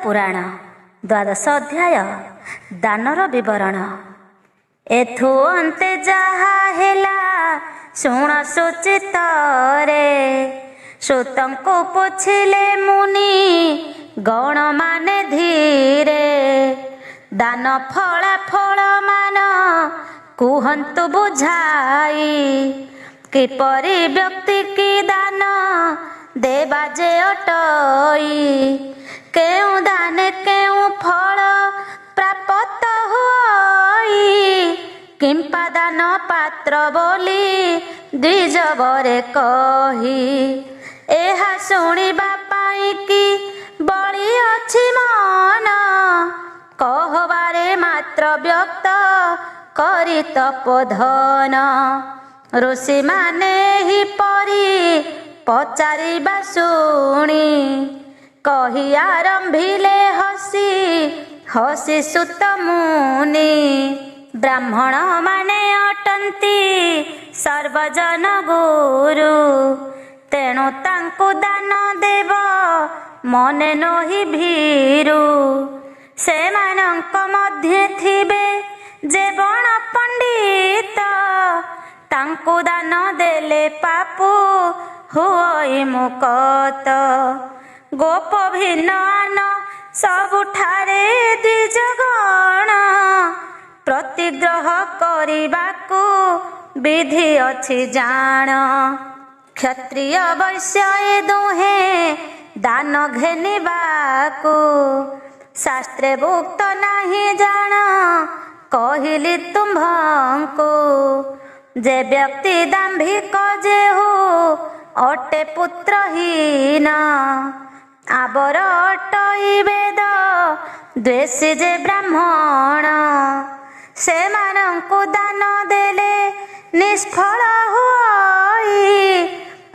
पुराण द्वादश अध्याय दानर विवरण। एथु अंते जहा हेला शुण सुचित रे, श्रुतंकु पुछिले मुनि गण माने धीरे। दान फला फल मान कुहंतु बुझाई, किपरि व्यक्ति की दान देवा जे अटई। केउ दाने केउ फल प्राप्त हुई, किंपा दान पात्र बोली द्विजबरे कही। एहा शुणिबा पाई कि बळी अछि मन, कहबारे मात्र व्यक्त करी तपोधन। ऋषि माने ही परी पचारिबा शुणी, कही आरंभिले हसी हसी सुत मुनि। ब्राह्मण माने अटंती सर्वजन गुरु, तेणु तांकु दान देव मने नही भीरु। सेमानंक मध्ये थिबे जे बण पंडित, तांकु दान देले पापु हुई मुकत। गोप भिन्न सबुठारे द्विजगण, प्रतिग्रह करिबाकु विधि अछि जान। क्षत्रिय वैश्य ए दुहे दान घेनिबाकु, शास्त्रे भुक्त नाही जान कहिली तुम्भंकु। जे व्यक्ति दाम्भिक जेहु अटे पुत्रहीन, आबर अटई वेद द्वेषी जे ब्राह्मण। सेमानंकु दान देले निष्फल हुई,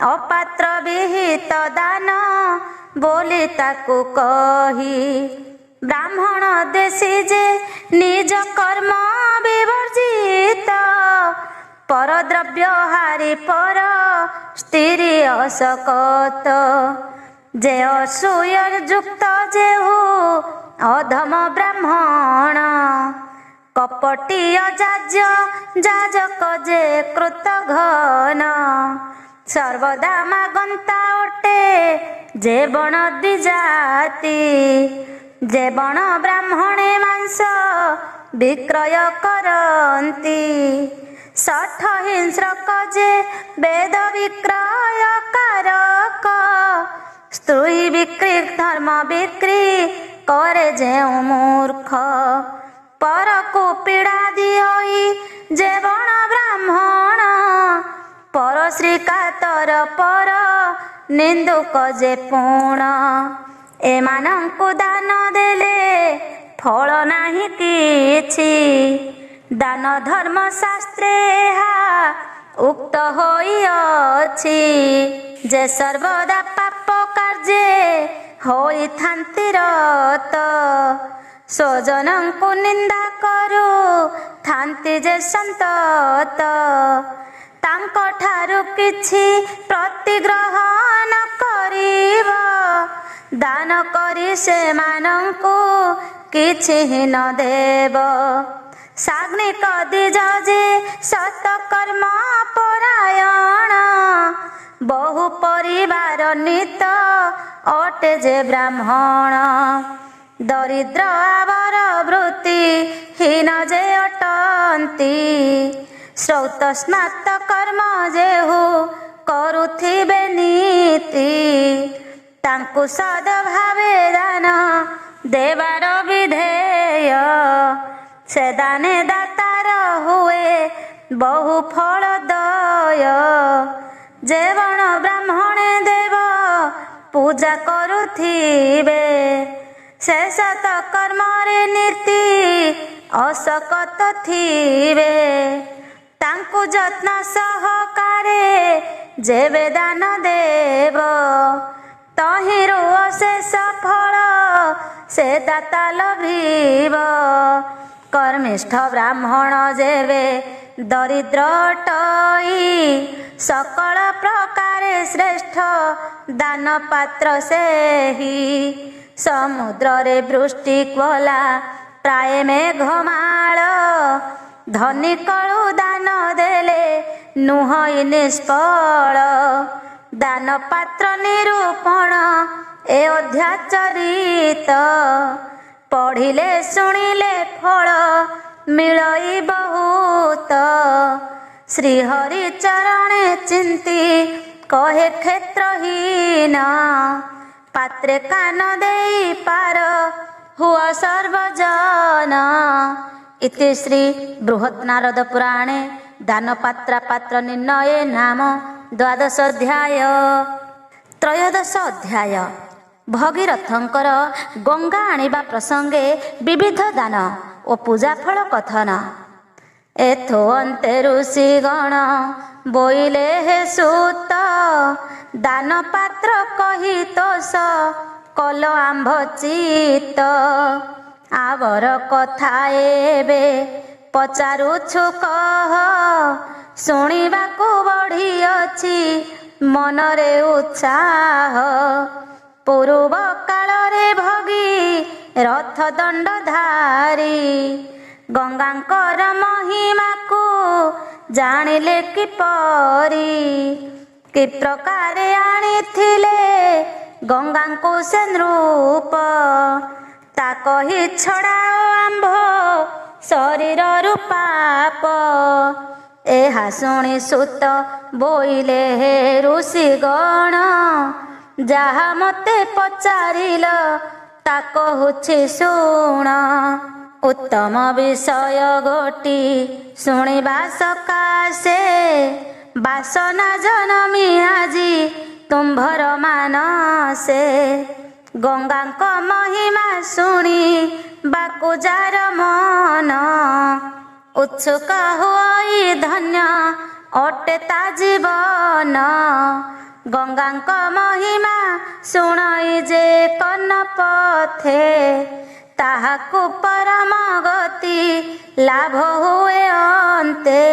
अपात्र विहित दान बोली ताकु कही। ब्राह्मण द्वेषी जे निज कर्म विवर्जित, परद्रव्य हारी पर स्त्री असकत। जे असूय युक्त जेहु अधम ब्राह्मण, कपटी अजाज्य जाजक जे कृत घन। सर्वदा मागंता अटे जे बण द्विजाति, जे बण ब्राह्मणे मांस विक्रय करंती। सठ हिंस्रक जे वेद विक्रय कारक, स्त्री बिक्री धर्म बिक्री करे जे मूर्ख। पर को पीड़ा दिई जे बण ब्राह्मण, पर श्री कातर पर निंदुक जे पूर्ण। एमानंकु दान देले फल नाही किछि, दान धर्म शास्त्रे उक्त होइअछि। जे सर्वदा पाप कार्ये होइथान्ति रत, स्वजनंकु निंदा करू थान्ति जे संतत। तांक ठारु किछि प्रतिग्रह न करिब, दान करी सेमानंकु किछि न देव। साग्निक द्विज जे सतकर्म परायण, बहु परिवार नित अटे जे ब्राह्मण। दरिद्र आवर वृत्ति हीन जे अटंती, श्रौत स्नात कर्म जेहु करुथिबे नीति। तांकु सद्भावे दान देवार विधेय, से दाने दातार हुए बहु फल दय। जे बण ब्राह्मणे देव पूजा करुथिबे, से सत कर्मरे नीति असकत थिबे। तांकु जत्न सहकारे जेबे दान देव, तहिरु अशेष फल से दाता लभिब। कर्मिष्ठ ब्राह्मण जेबे दरिद्र अटई, सकल प्रकारे श्रेष्ठ दान पात्र सेहि। ସମୁଦ୍ରରେ ବୃଷ୍ଟି କଲା ପ୍ରାୟ ମେଘମାଳ। ଧନୀ କଳୁ ଦାନ ଦେଲେ ନୁହଁ ନିଷ୍ଫଳ। ଦାନ ପାତ୍ର ନିରୂପଣ ଏ ଅଧ୍ୟାଚରିତ। ପଢ଼ିଲେ ଶୁଣିଲେ ଫଳ ମିଳଇ ବହୁତ। ଶ୍ରୀହରି ଚରଣେ ଚିନ୍ତି କହେ କ୍ଷେତ୍ରହୀନ। ପାତ୍ରେ କାନ ଦେଇ ପାର ହୁଅ ସର୍ବଜନ। ଇତି ଶ୍ରୀ ବୃହତ୍ ନାରଦ ପୁରାଣେ ଦାନପାତ୍ରା ପାତ୍ର ନିର୍ଣ୍ଣୟେ ନାମ ଦ୍ୱାଦଶ ଅଧ୍ୟାୟ। ତ୍ରୟୋଦଶ ଅଧ୍ୟାୟ ଭଗୀରଥଙ୍କର ଗଙ୍ଗା ଆଣିବା ପ୍ରସଙ୍ଗେ ବିବିଧ ଦାନ ଓ ପୂଜାଫଳ କଥନ। ଏଥୋ ଅନ୍ତେ ଋଷିଗଣ ବୋଇଲେ ହେ ସୁତ। ଦାନ ପାତ୍ର କହି ତୋଷ କଲ ଆମ୍ଭ ଚିତ। ଆବର କଥା ଏବେ ପଚାରୁଛୁ କହ। ଶୁଣିବାକୁ ବଢ଼ିଅଛି ମନରେ ଉତ୍ସାହ। ପୂର୍ବ କାଳରେ ଭଗୀ ରଥ ଦଣ୍ଡଧାରୀ। ଗଙ୍ଗାଙ୍କର ମହିମାକୁ ଜାଣିଲେ କିପରି। କି ପ୍ରକାରେ ଆଣିଥିଲେ ଗଙ୍ଗାଙ୍କୁ ସେ ନୃପ। ତା କହି ଛଡ଼ାଅ ଆମ୍ଭ ଶରୀରରୁ ପାପ। ଏହା ଶୁଣି ସୁତ ବୋଇଲେ ହେ ଋଷିଗଣ। ଯାହା ମୋତେ ପଚାରିଲ ତା କହୁଛି ଶୁଣ। ଉତ୍ତମ ବିଷୟ ଗୋଟି ଶୁଣିବା ସକାଶେ। ବାସନା ଜନମି ଆଜି ତୁମ୍ଭର ମାନସେ। ଗଙ୍ଗାଙ୍କ ମହିମା ଶୁଣି ବାକୁ ଯାର ମନ। ଉତ୍ସୁକ ହୋଇ ଧନ୍ୟ ଅଟେ ତା ଜୀବନ। ଗଙ୍ଗାଙ୍କ ମହିମା ଶୁଣଇ ଯେ କର୍ଣ୍ଣ ପଥେ। ତାହାକୁ ପରମ ଗତି ଲାଭ ହୁଏ ଅନ୍ତେ।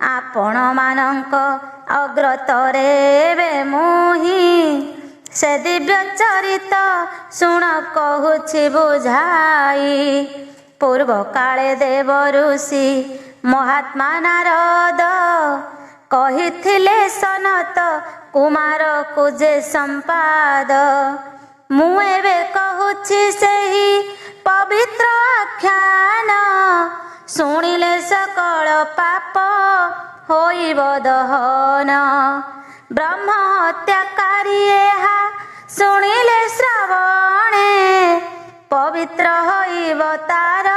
ଆପଣମାନଙ୍କ ଅଗ୍ରତରେ ଏବେ ମୁହିଁ ସେ ଦିବ୍ୟ ଚରିତ ଶୁଣ କହୁଛି ବୁଝାଇ। ପୂର୍ବ କାଳେ ଦେବ ଋଷି ମହାତ୍ମା ନାରଦ। କହିଥିଲେ ସନତ କୁମାରକୁ ଯେ ସମ୍ପାଦ। ମୁଁ ଏବେ କହୁଛି ସେହି ପବିତ୍ର ଆଖ୍ୟାନ। ଶୁଣିଲେ ସକଳ ପାପ ହୋଇବ ଦହନ। ବ୍ରହ୍ମ ହତ୍ୟାକାରୀ ଏହା ଶୁଣିଲେ ଶ୍ରବଣେ। ପବିତ୍ର ହୋଇବ ତାର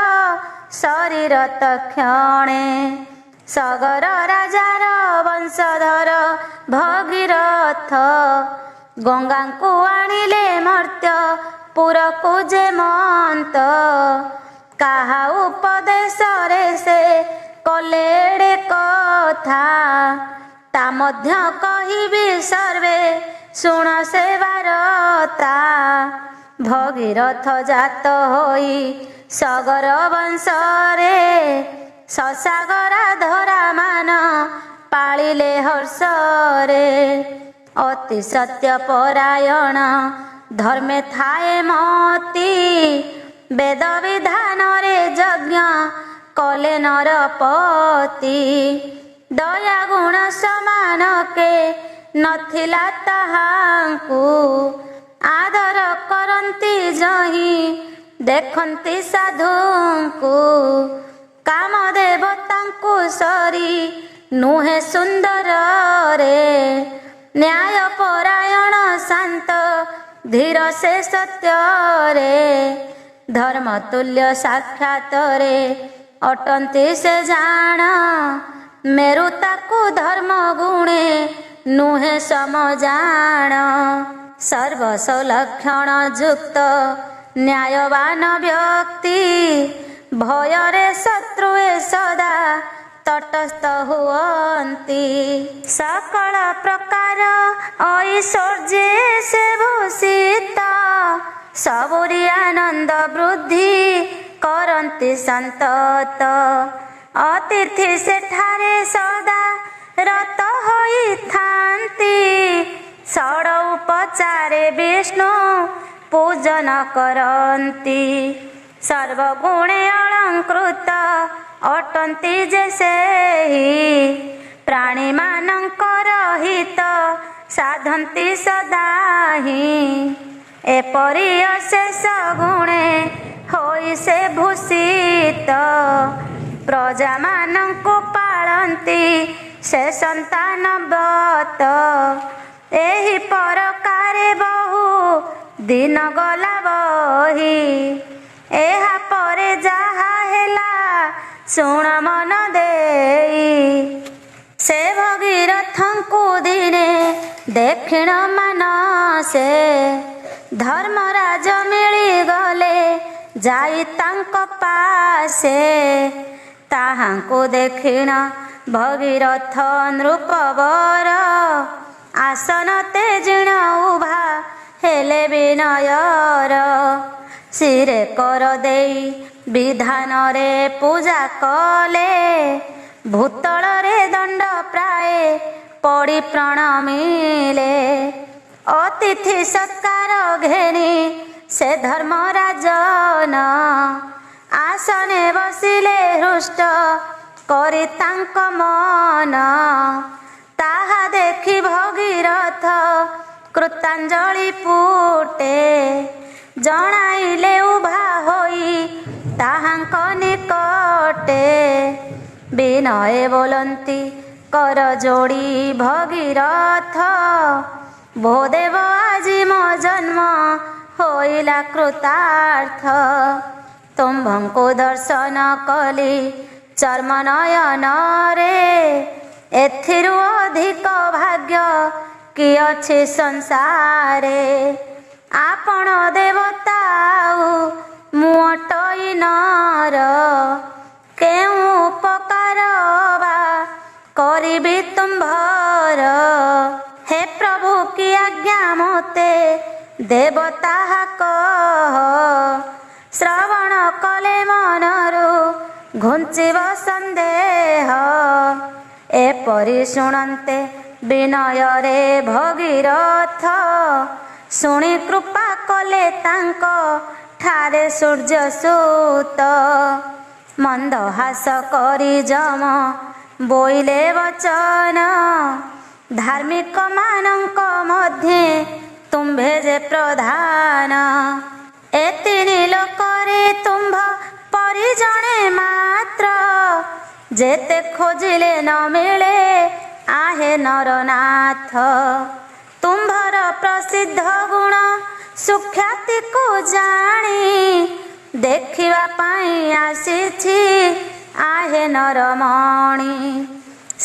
ଶରୀର ତକ୍ଷଣେ। ସଗର ରାଜାର ବଂଶଧର ଭଗୀରଥ। ଗଙ୍ଗାଙ୍କୁ ଆଣିଲେ ମର୍ତ୍ୟ ପୁରକୁ ଯେ ମନ୍ତ। କାହା ଉପଦେଶରେ ସେ କଲେ ଏଡ଼େ କଥା। ତା ମଧ୍ୟ କହିବି ସର୍ବେ ଶୁଣ ସେ ବାରତା। ଭଗୀରଥ ଜାତ ହୋଇ ସଗର ବଂଶରେ। ସସାଗରା ଧରା ମାନ ପାଳିଲେ ହର୍ଷରେ। ଅତି ସତ୍ୟ ପରାୟଣ ଧର୍ମେ ଥାଏ ମତି। ବେଦ ବିଧାନରେ ଯଜ୍ଞ କଲେ ନରପତି। ଦୟା ଗୁଣ ସମାନ କେ ନଥିଲା ତାହାଙ୍କୁ। ଆଦର କରନ୍ତି ଯହିଁ ଦେଖନ୍ତି ସାଧୁଙ୍କୁ। କାମ ଦେବତାଙ୍କୁ ସରି ନୁହେଁ ସୁନ୍ଦରରେ। ନ୍ୟାୟ ପରାୟଣ ଶାନ୍ତ ଧୀର ସେ ସତ୍ୟରେ। ଧର୍ମ ତୁଲ୍ୟ ସାକ୍ଷାତରେ ଅଟନ୍ତି ସେ ଜାଣ। ମେରୁ ତାକୁ ଧର୍ମ ଗୁଣେ ନୁହେଁ ସମଜାଣ। ସର୍ବସ ଲକ୍ଷଣ ଯୁକ୍ତ ନ୍ୟାୟବାନ ବ୍ୟକ୍ତି। ଭୟରେ ଶତ୍ରୁଏ ସଦା ତଟସ୍ଥ ହୁଅନ୍ତି। ସକଳ ପ୍ରକାର ଐଶ୍ୱର୍ଯ୍ୟ ସେ ଭୂଷିତ। ସବୁରି ଆନନ୍ଦ ବୃଦ୍ଧି କରନ୍ତି ସନ୍ତତ। ଅତିଥି ସେଠାରେ ସଦା ରତ ହୋଇଥାନ୍ତି। ଷଡ଼ ଉପଚାରେ ବିଷ୍ଣୁ पूजन करन्ति सर्वगुणे अलंकृत अटन्ति जे सेहि प्राणी मानंकर हित साधन्ति सदाहि एपरि अशेष गुणे होई से भूषित प्रजा मानंकु पालन्ति से संतान व्रत एहि परकारे बहु दिन गला बही एहा परे जाहा हेला शुण मन देई से भगीरथंकु दिने देखिण मानसे धर्मराज मिली गले जाई तांक पासे ताहांकु देखिण भगीरथ नृपवर आसन तेजिण उभा हेले विनयर सिरे कर देई विधान रे पूजा कले भूतल रे दंड प्राय पड़ी प्रणमिले अतिथि सत्कार घेनी से धर्मराजन आसने बसिले हृष्ट करी तांक मन ताहा देखि भगीरथ कृतांजलि पुटे जणाइले उभा होई ताहांक निकटे विनय बोलंती कर जोड़ी भगीरथ भोदेव आजी मो जन्म होइला कृतार्थ तुम्भंको दर्शन कली चर्म नयन रे एथिरु अधिक भाग्य कि अछि संसारे आपण देवताऊ मुअटई नर केउ उपकार बा करिबि तुम्भर हे प्रभु की आज्ञा मोते देवता कह श्रवण कले मनरु घुंचिब संदेह एपरि शुणन्ते विनय रे भगीरथ शुणी कृपा कले तांक ठारे सूर्य सूत मंदहास करी जम बोइले वचन धार्मिक मानंक मध्ये तुम्भे जे प्रधान एतिनि लोकरे तुम्भ परि जणे मात्र जेते खोजिले न मिले आहे नरनाथ तुम्भर प्रसिद्ध गुण सुख्याति को जानी देखिवा पाई आसीछि आहे नरमणि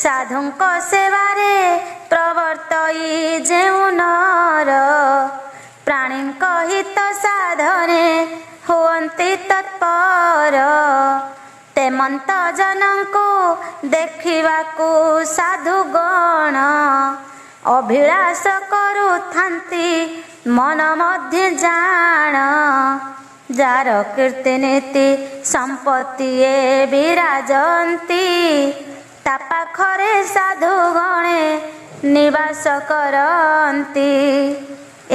साधुंक सेवारे प्रवर्तई जेउ नर प्राणींक हित साधने हुअन्ति तत्पर तेमंत जनंकु देखिवाकु साधुगण अभिलाष करुथान्ति मन मध्ये जाण जार कीर्ति नीति संपत्ति ए विराजन्ति ता पाखरे साधुगणे निवास करन्ति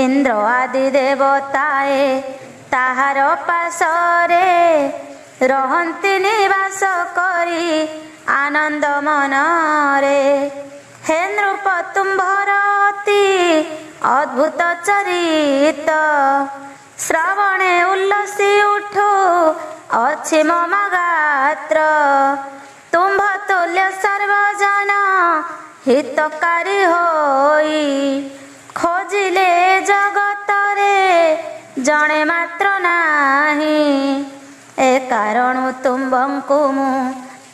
इंद्र आदि देवताए ताहार पासरे रहन्ति निवास करी आनंद मनरे हे नृप तुम्भर अति अद्भुत चरित श्रवणे उल्लसी उठु अछि मम गात्र तुम्भ तुल्य सर्वजन हितकारी होई खोजिले जगतरे जणे मात्र नाही ए कारणु तुम्भंकु मु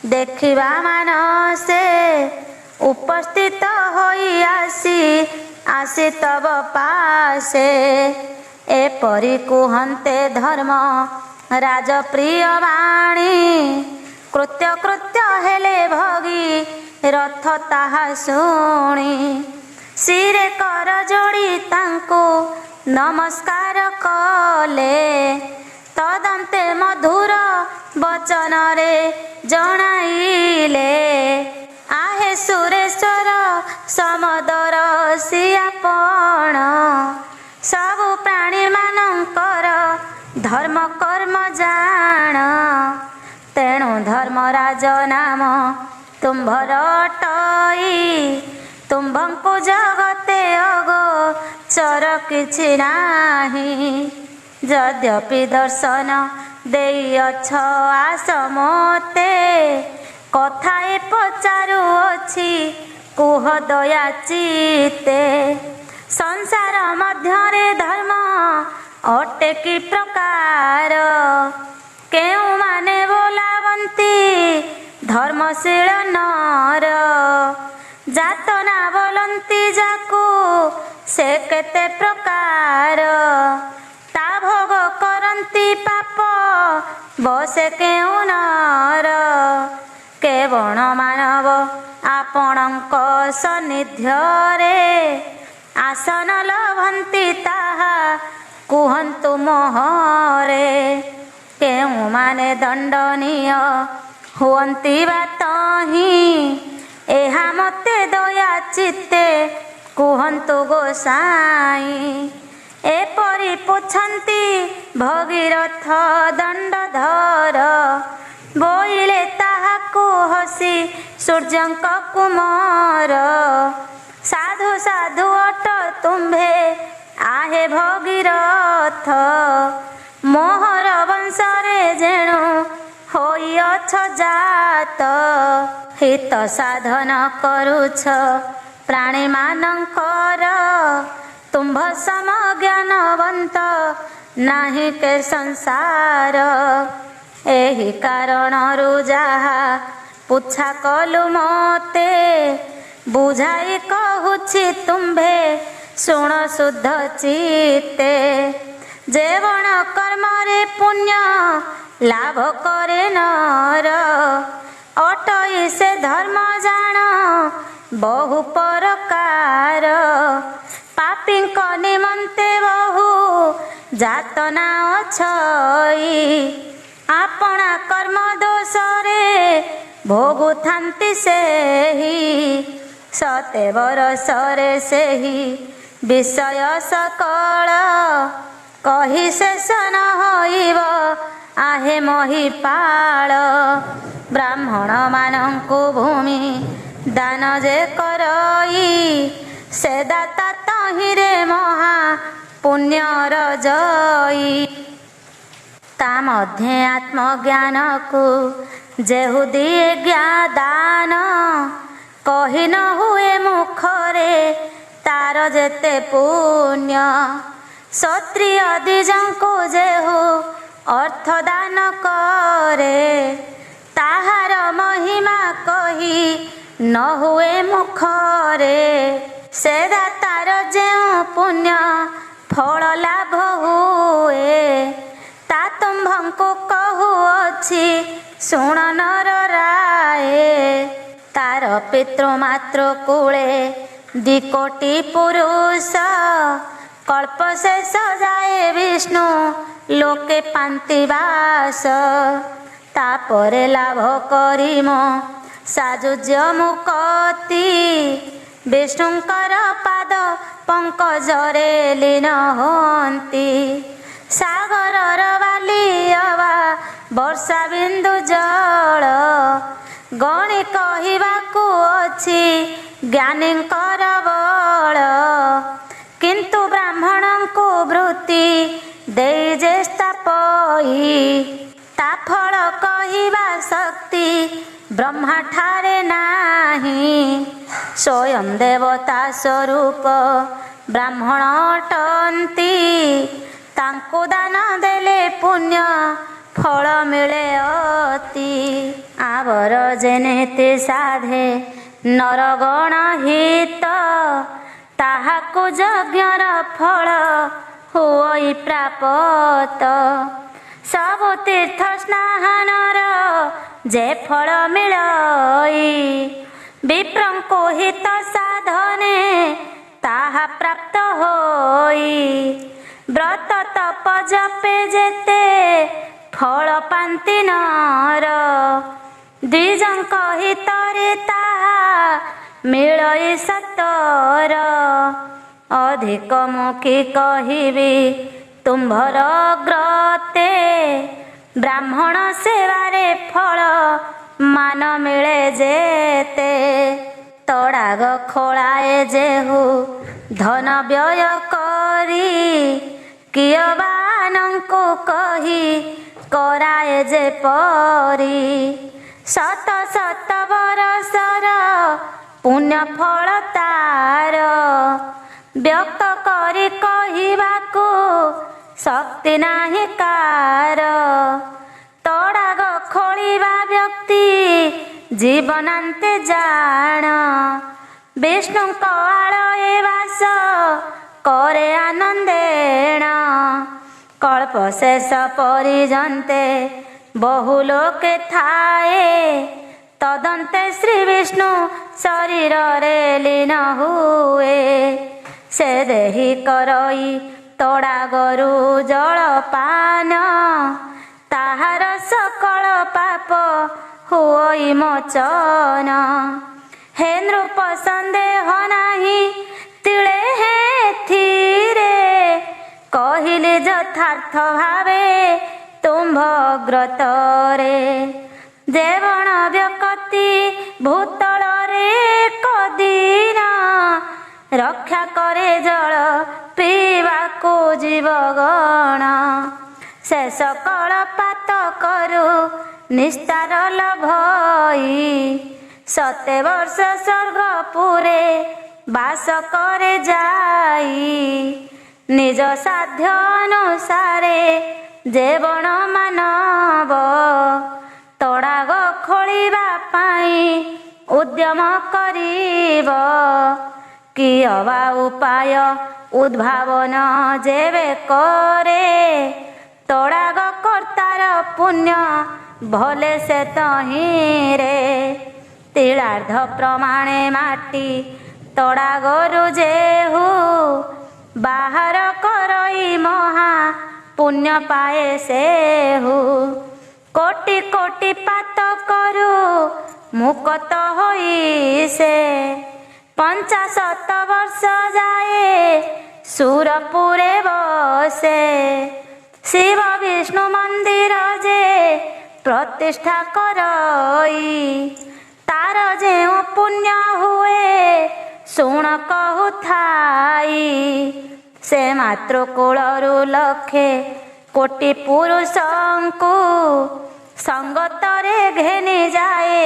देखिबा मानसे उपस्थित होई आसी तब पासे एपरि कुहन्ते धर्म राजप्रिय वाणी कृत्य कृत्य हेले भगी रथ ताहा शुणी सिरे कर जोड़ी तांको नमस्कार कले तदंते मधुर वचन रे जणाइले आहे सुरेश्वर समदर सियापण सबु प्राणी मानंक धर्म कर्म जाण तेणु धर्मराज नाम तुम्भर अटई तुम्भଙ୍କୁ जगते अगोचर किछि नाही यद्यपि दर्शन देइअछ आस मोते कथाए पचारुअछि कुह दया चिते संसार मध्यरे धर्म अटे कि प्रकार केउ माने बोलावंती धर्मशील नर जातना बोलंती जाकू से केते प्रकार ता भोग करंती पाप बसे केउ नर केवण मानव आपणଙ୍କ सन्निध्यरे आसन लभंती ताहा कुहंतु मोहरे केउ माने दंडनीय हुअंती बा तही एहा मते दया चित्ते कुहंतु गोसाई एपरि पुछंती भगीरथ दंडधर बोइले ताहाकु हसी सूर्यंक कुमार साधु साधु अट तुम्भे आहे भगीरथ मोहर वंशरे जेणु होइअछ जात हित साधन करुछ प्राणी मानंकर तुम्भ सम ज्ञानवंत नाही के संसार एही कारणरु जाहा पुछा कलु मते बुझाई कहुछि तुम्भे शुण शुद्ध चित्ते जेवण कर्मरे पुण्य लाभ करे नर अटई से धर्म जान बहु प्रकार पापीଙ୍କ निमंते बहु जातना अछई आपणा कर्म दोषरे भोगुथांती सेही सते बरसरे सेही विषय सकल कही शेष न होइब आहे महिपाल ब्राह्मण मानंकु भूमि दान जे करई से दाता तहिरे महा पुण्यर जई ता मध्ये आत्मज्ञान को जेहु दिए ज्ञादान कही न हुए मुखरे तार जेते पुण्य क्षत्रिय द्विजंको जेहु अर्थदान करे ताहार महिमा कही न हुए मुखरे से दातार जेउ पुण्य फल लाभ हुए ता तुम्भଙ୍କୁ कहुअछि शुण नर राये तार पितृमातृ कूले द्विकोटि पुरुष कल्प शेष जाए विष्णु लोके पांति वास तापरे लाभ करिम साजुज्य मुक्ति विष्णुंकर पाद पंकजरे लीन होंती सागरर बाली अवा वर्षा बिंदु जल गणी कहिबाकु अछि ज्ञानींकर बल किंतु ब्राह्मणंकु वृत्ति देई जे स्थापई ता फल कहिबा शक्ति ब्रह्मा ठारे नाही स्वयं देवता स्वरूप ब्राह्मण अटंती तांकु दान देले पुण्य फल मिले अति आवर जेनेते साधे नरगण हित ताहाकु यज्ञर फल हुई प्राप्त सबु तीर्थ स्नानर जे फल मिलई विप्रंको हित साधने ताहा प्राप्त होई व्रत तप जपे जेते फल पांति नर द्विजंक हितरे ताहा मिलई सतर अधिक मुखी कहिबी ତୁମ୍ଭର ଗ୍ରତେ ବ୍ରାହ୍ମଣ ସେବାରେ ଫଳ ମାନ ମିଳେ ଯେତେ। ତଡ଼ାଗ ଖୋଳାଏ ଯେହୁ ଧନ ବ୍ୟୟ କରି କିୟବାନଙ୍କୁ କହି କରାଏ ଯେପରି। ଶତ ଶତ ବରଷର ପୁଣ୍ୟ ଫଳ ତାର ବ୍ୟକ୍ତ କରି କହିବାକୁ ଶକ୍ତି ନାହିଁ କାର। ତଡ଼ାଗ ଖୋଳିବା ବ୍ୟକ୍ତି ଜୀବନାନ୍ତେ ଜାଣ ବିଷ୍ଣୁଙ୍କ ଆଳୟେ ବାସ କରେ ଆନନ୍ଦେଣ। କଳ୍ପ ଶେଷ ପର୍ଯ୍ୟନ୍ତେ ବହୁ ଲୋକେ ଥାଏ ତଦନ୍ତେ ଶ୍ରୀ ବିଷ୍ଣୁ ଶରୀରରେ ଲୀନ ହୁଏ। ସେ ଦେହି କରଇ ତଡ଼ାଗରୁ ଜଳପାନ ତାହାର ସକଳ ପାପ ହୁଅଇ ମୋଚନ। ହେ ନୃପ ସନ୍ଦେହ ନାହିଁ ତିଳେ ହେଥିରେ କହିଲି ଯଥାର୍ଥ ଭାବେ ତୁମ୍ଭ ଗ୍ରତରେ। ଦେବଣ ବ୍ୟକତି ଭୂତଳରେ କଦିନ ରକ୍ଷା କରେ ଜଳ ପିଇବାକୁ ଜୀବଗଣ। ସେ ସକଳ ପାତ କରୁ ନିସ୍ତାର ଲଭଇ ସତେ ବର୍ଷ ସ୍ୱର୍ଗପୁରେ ବାସ କରେ ଯାଇ। ନିଜ ସାଧ୍ୟ ଅନୁସାରେ ଯେବଣ ମାନବ ତଡ଼ାଗ ଖୋଳିବା ପାଇଁ ଉଦ୍ୟମ କରିବ। କିୟ ବା ଉପାୟ ଉଦ୍ଭାବନ ଯେବେ କରେ ତଡ଼ାଗ କର୍ତ୍ତାର ପୁଣ୍ୟ ଭଲେ ସେ ତହିଁରେ। ତିଳାର୍ଧ ପ୍ରମାଣେ ମାଟି ତଡ଼ାଗରୁ ଯେହୁ ବାହାର କରଇ ମହା ପୁଣ୍ୟ ପାଏ ସେହୁ। କୋଟି କୋଟି ପାତ କରୁ ମୁକତ ହୋଇ ସେ 50 ବର୍ଷ ଯାଏ ସୁରପୁରେ ବସେ। ଶିବ ବିଷ୍ଣୁ ମନ୍ଦିର ଯେ ପ୍ରତିଷ୍ଠା କରଇ ତାର ଯେଉଁ ପୁଣ୍ୟ ହୁଏ ଶୁଣ କହୁଥାଇ। ସେ ମାତୃ କୂଳରୁ ଲକ୍ଷେ କୋଟି ପୁରୁଷଙ୍କୁ ସଙ୍ଗତରେ ଘେନି ଯାଏ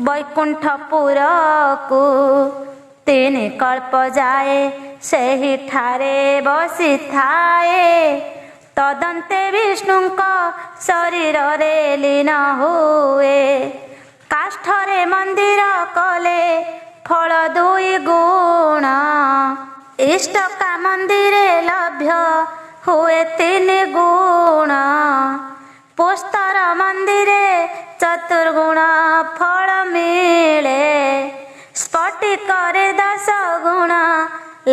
ବୈକୁଣ୍ଠପୁରକୁ। 3 କଳ୍ପ ଯାଏ ସେହିଠାରେ ବସିଥାଏ ତଦନ୍ତେ ବିଷ୍ଣୁଙ୍କ ଶରୀରରେ ଲୀନ ହୁଏ। କାଷ୍ଠରେ ମନ୍ଦିର କଲେ ଫଳ 2 ଗୁଣ ଇଷ୍ଟକା ମନ୍ଦିରେ ଲଭ୍ୟ ହୁଏ 3 ଗୁଣ। ପୁସ୍ତର ମନ୍ଦିରେ 4 ଗୁଣ ଫଳ ମିଳେ। ସ୍ଫଟିକରେ 10 ଗୁଣ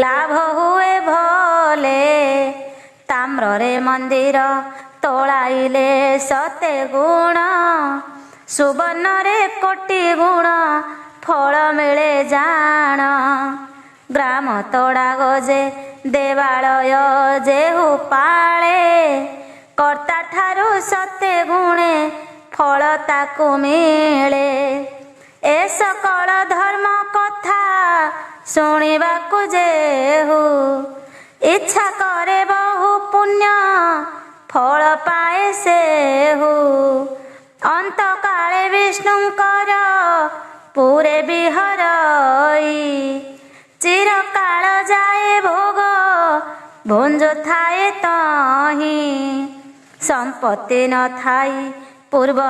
ଲାଭ ହୁଏ ଭଲେ। ତାମ୍ରରେ ମନ୍ଦିର ତୋଳାଇଲେ 7 ଗୁଣ ସୁବର୍ଣ୍ଣରେ 1 ଗୁଣ ଫଳ ମିଳେ ଜାଣ। ଗ୍ରାମ ତଡ଼ାଗ ଯେ ଦେବାଳୟ ଯେହୁ ପାଳେ କର୍ତ୍ତା ଠାରୁ 7 ଗୁଣେ ଫଳ ତାକୁ ମିଳେ। ଏ ସକଳ ଧର୍ମ କଥା ଶୁଣିବାକୁ ଯେହୁ ଇଚ୍ଛା କରେ ବହୁ ପୁଣ୍ୟ ଫଳ ପାଏ ସେହୁ। ଅନ୍ତକାଳେ ବିଷ୍ଣୁଙ୍କର ପୁରେ ବିହରଇ ଚିରକାଳ ଯାଏ ଭୋଗ ଭୁଞ୍ଜୁଥାଏ ତହିଁ। ସମ୍ପତ୍ତି ନଥାଇ ପୂର୍ବ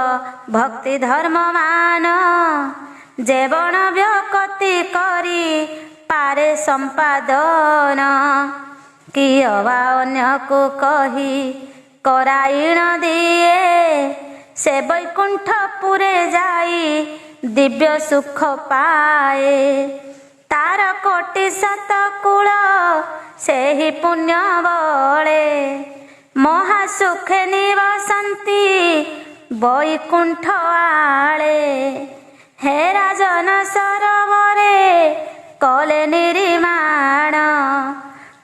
ଭକ୍ତି ଧର୍ମ ମାନ ଯେବଣ ବ୍ୟକତି କରି ପାରେ ସମ୍ପାଦନ। କିୟ ବା ଅନ୍ୟକୁ କହି କରାଇଣ ଦିଏ ସେ ବୈକୁଣ୍ଠପୁରେ ଯାଇ ଦିବ୍ୟ ସୁଖ ପାଏ। ତାର 1 କୂଳ ସେହି ପୁଣ୍ୟ ବଳେ ମହାସୁଖେ ନିବସନ୍ତି ବୈକୁଣ୍ଠ ଆଳେ। ହେ ରାଜନ ସରୋବରେ କଲେ ନିରିମାଣ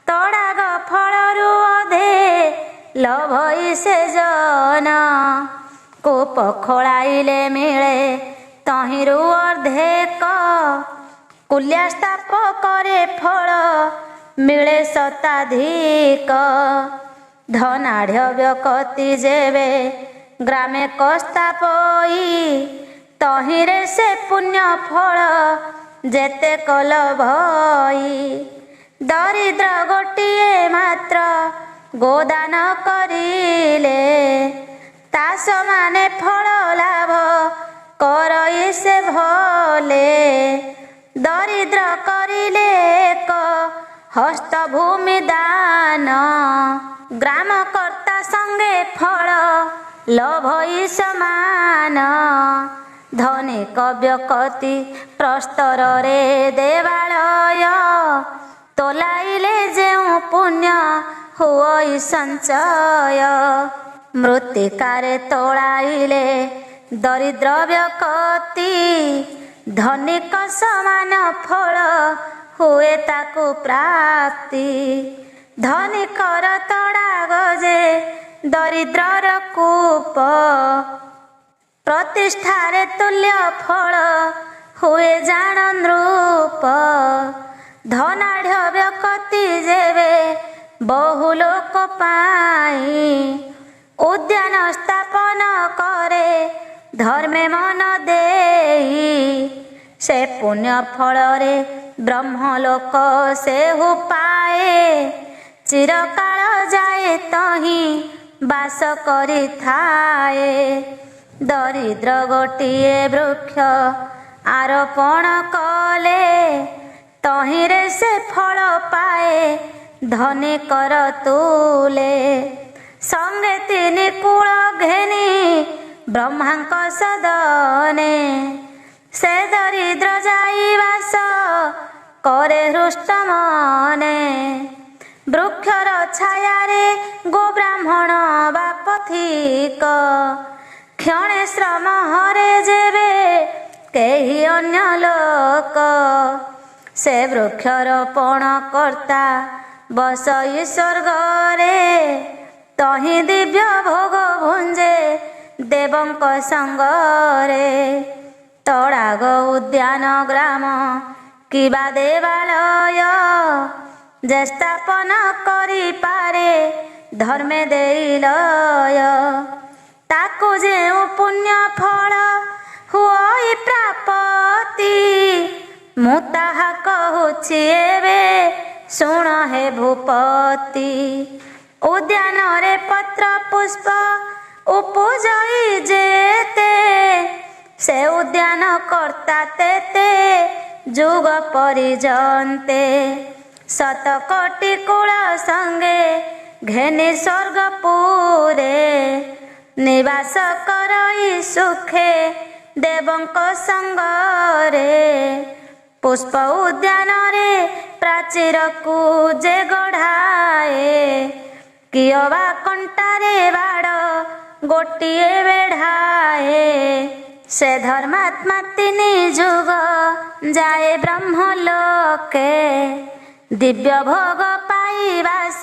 ତଡ଼ାଗ ଫଳରୁ ଅଧେ ଲଭଇ ସେ ଜନ କୂପ ଖୋଳାଇଲେ ମିଳେ ତହିଁରୁ ଅର୍ଦ୍ଧେକ କୁଲ୍ୟା ସ୍ଥାପ କରେ ଫଳ ମିଳେ ଶତାଧିକ ଧନାଢ଼୍ୟ ବ୍ୟକତି ଯେବେ ଗ୍ରାମେ କସ୍ତାପଇ ତହିଁରେ ସେ ପୁଣ୍ୟ ଫଳ ଯେତେ କଲ ଭଇ ଦରିଦ୍ର ଗୋଟିଏ ମାତ୍ର ଗୋଦାନ କରିଲେ ତା ସମାନେ ଫଳ ଲାଭ କରଇ ସେ ଭଲେ ଦରିଦ୍ର କରିଲେ ଏକ ହସ୍ତ ଭୂମି ଦାନ ଗ୍ରାମ କର୍ତ୍ତା ସଙ୍ଗେ ଫଳ ଲଭଇ ସମାନ ଧନିକ ବ୍ୟକତି ପ୍ରସ୍ତରରେ ଦେବାଳୟ ତୋଲାଇଲେ ଯେଉଁ ପୁଣ୍ୟ ହୁଅଇ ସଞ୍ଚୟ ମୃତ୍ତିକାରେ ତୋଳାଇଲେ ଦରିଦ୍ର ବ୍ୟକତି ଧନିକ ସମାନ ଫଳ ହୁଏ ତାକୁ ପ୍ରାପ୍ତି ଧନିକର ତଡ଼ା ଗଜେ ଦରିଦ୍ରର କୂପ ପ୍ରତିଷ୍ଠାରେ ତୁଲ୍ୟ ଫଳ ହୁଏ ଜାଣ ନୃପ ଧନାଢ଼୍ୟ ବ୍ୟକତି ଯେବେ ବହୁ ଲୋକ ପାଇଁ ଉଦ୍ୟାନ ସ୍ଥାପନ କରେ ଧର୍ମେ ମନ ଦେଇ ସେ ପୁଣ୍ୟ ଫଳରେ ବ୍ରହ୍ମଲୋକ ସେହୁ ପାଏ ଚିରକାଳ ଯାଏ ତହିଁ ବାସ କରିଥାଏ ଦରିଦ୍ର ଗୋଟିଏ ବୃକ୍ଷ ଆରୋପଣ କଲେ ତହିଁରେ ସେ ଫଳ ପାଏ ଧନିକର ତୁଲେ ସଙ୍ଗେ ତିନି କୂଳ ଘେନି ବ୍ରହ୍ମାଙ୍କ ସଦନେ ସେ ଦରିଦ୍ର ଯାଇ ବାସ କରେ ହୃଷ୍ଟ ମନେ ବୃକ୍ଷର ଛାୟାରେ ଗୋ ବ୍ରାହ୍ମଣ ବା ପଥିକ କ୍ଷଣେ ଶ୍ରମ ହରେ ଯେବେ କେହି ଅନ୍ୟ ଲୋକ ସେ ବୃକ୍ଷରୋପଣ କର୍ତ୍ତା ବସଇ ସ୍ୱର୍ଗରେ ତହିଁ ଦିବ୍ୟ ଭୋଗ ଭୁଞ୍ଜେ ଦେବଙ୍କ ସଙ୍ଗରେ ତଡ଼ାଗ ଉଦ୍ୟାନ ଗ୍ରାମ କିବା ଦେବାଳୟ ଯେ ସ୍ଥାପନ କରିପାରେ ଧର୍ମେ ଦେଇ ଲୟ ତାକୁ ଯେଉଁ ପୁଣ୍ୟ ଫଳ ହୁଅଇ ପ୍ରାପତି ମୁଁ ତାହା କହୁଛି ଏବେ ଶୁଣ ହେ ଭୂପତି ଉଦ୍ୟାନରେ ପତ୍ର ପୁଷ୍ପ ଉପଜଇ ଯେତେ ସେ ଉଦ୍ୟାନ କର୍ତ୍ତା ତେତେ ଯୁଗ ପରିଜନ୍ତେ ଶତକୋଟି କୂଳ ସଙ୍ଗେ ଘେନି ସ୍ୱର୍ଗପୁରେ ନିବାସ କରଇ ସୁଖେ ଦେବଙ୍କ ସଙ୍ଗରେ ପୁଷ୍ପ ଉଦ୍ୟାନରେ ପ୍ରାଚୀରକୁ ଯେ ଗଢ଼ାଏ କିଅ ବା କଣ୍ଟାରେ ବାଡ଼ ଗୋଟିଏ ବେଢ଼ାଏ ସେ ଧର୍ମାତ୍ମା ତିନି ଯୁଗ ଯାଏ ବ୍ରହ୍ମଲୋକେ ଦିବ୍ୟ ଭୋଗ ପାଇ ବାସ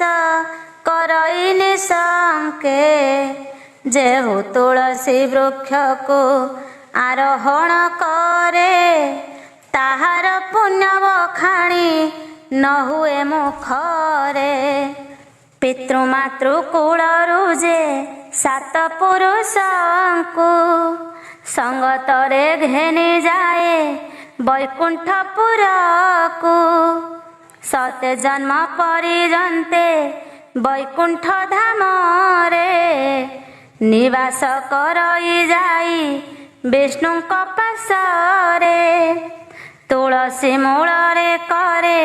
କରଇ ନିଶଙ୍କେ ଯେହୁ ତୁଳସୀ ବୃକ୍ଷକୁ ଆରୋହଣ କରେ ତାହାର ପୁଣ୍ୟ ବଖାଣି ନ ହୁଏ ମୁଖରେ ପିତୃମାତୃ କୁଳରୁ ଯେ ସାତ ପୁରୁଷଙ୍କୁ ସଙ୍ଗତରେ ଘେନି ଯାଏ ବୈକୁଣ୍ଠପୁରକୁ ସତେ ଜନ୍ମ ପରିଜନ୍ତେ ବୈକୁଣ୍ଠ ଧାମରେ ନିବାସ କରଇ ଯାଇ ବିଷ୍ଣୁଙ୍କ ପାଶରେ ତୁଳସୀ ମୂଳରେ କରେ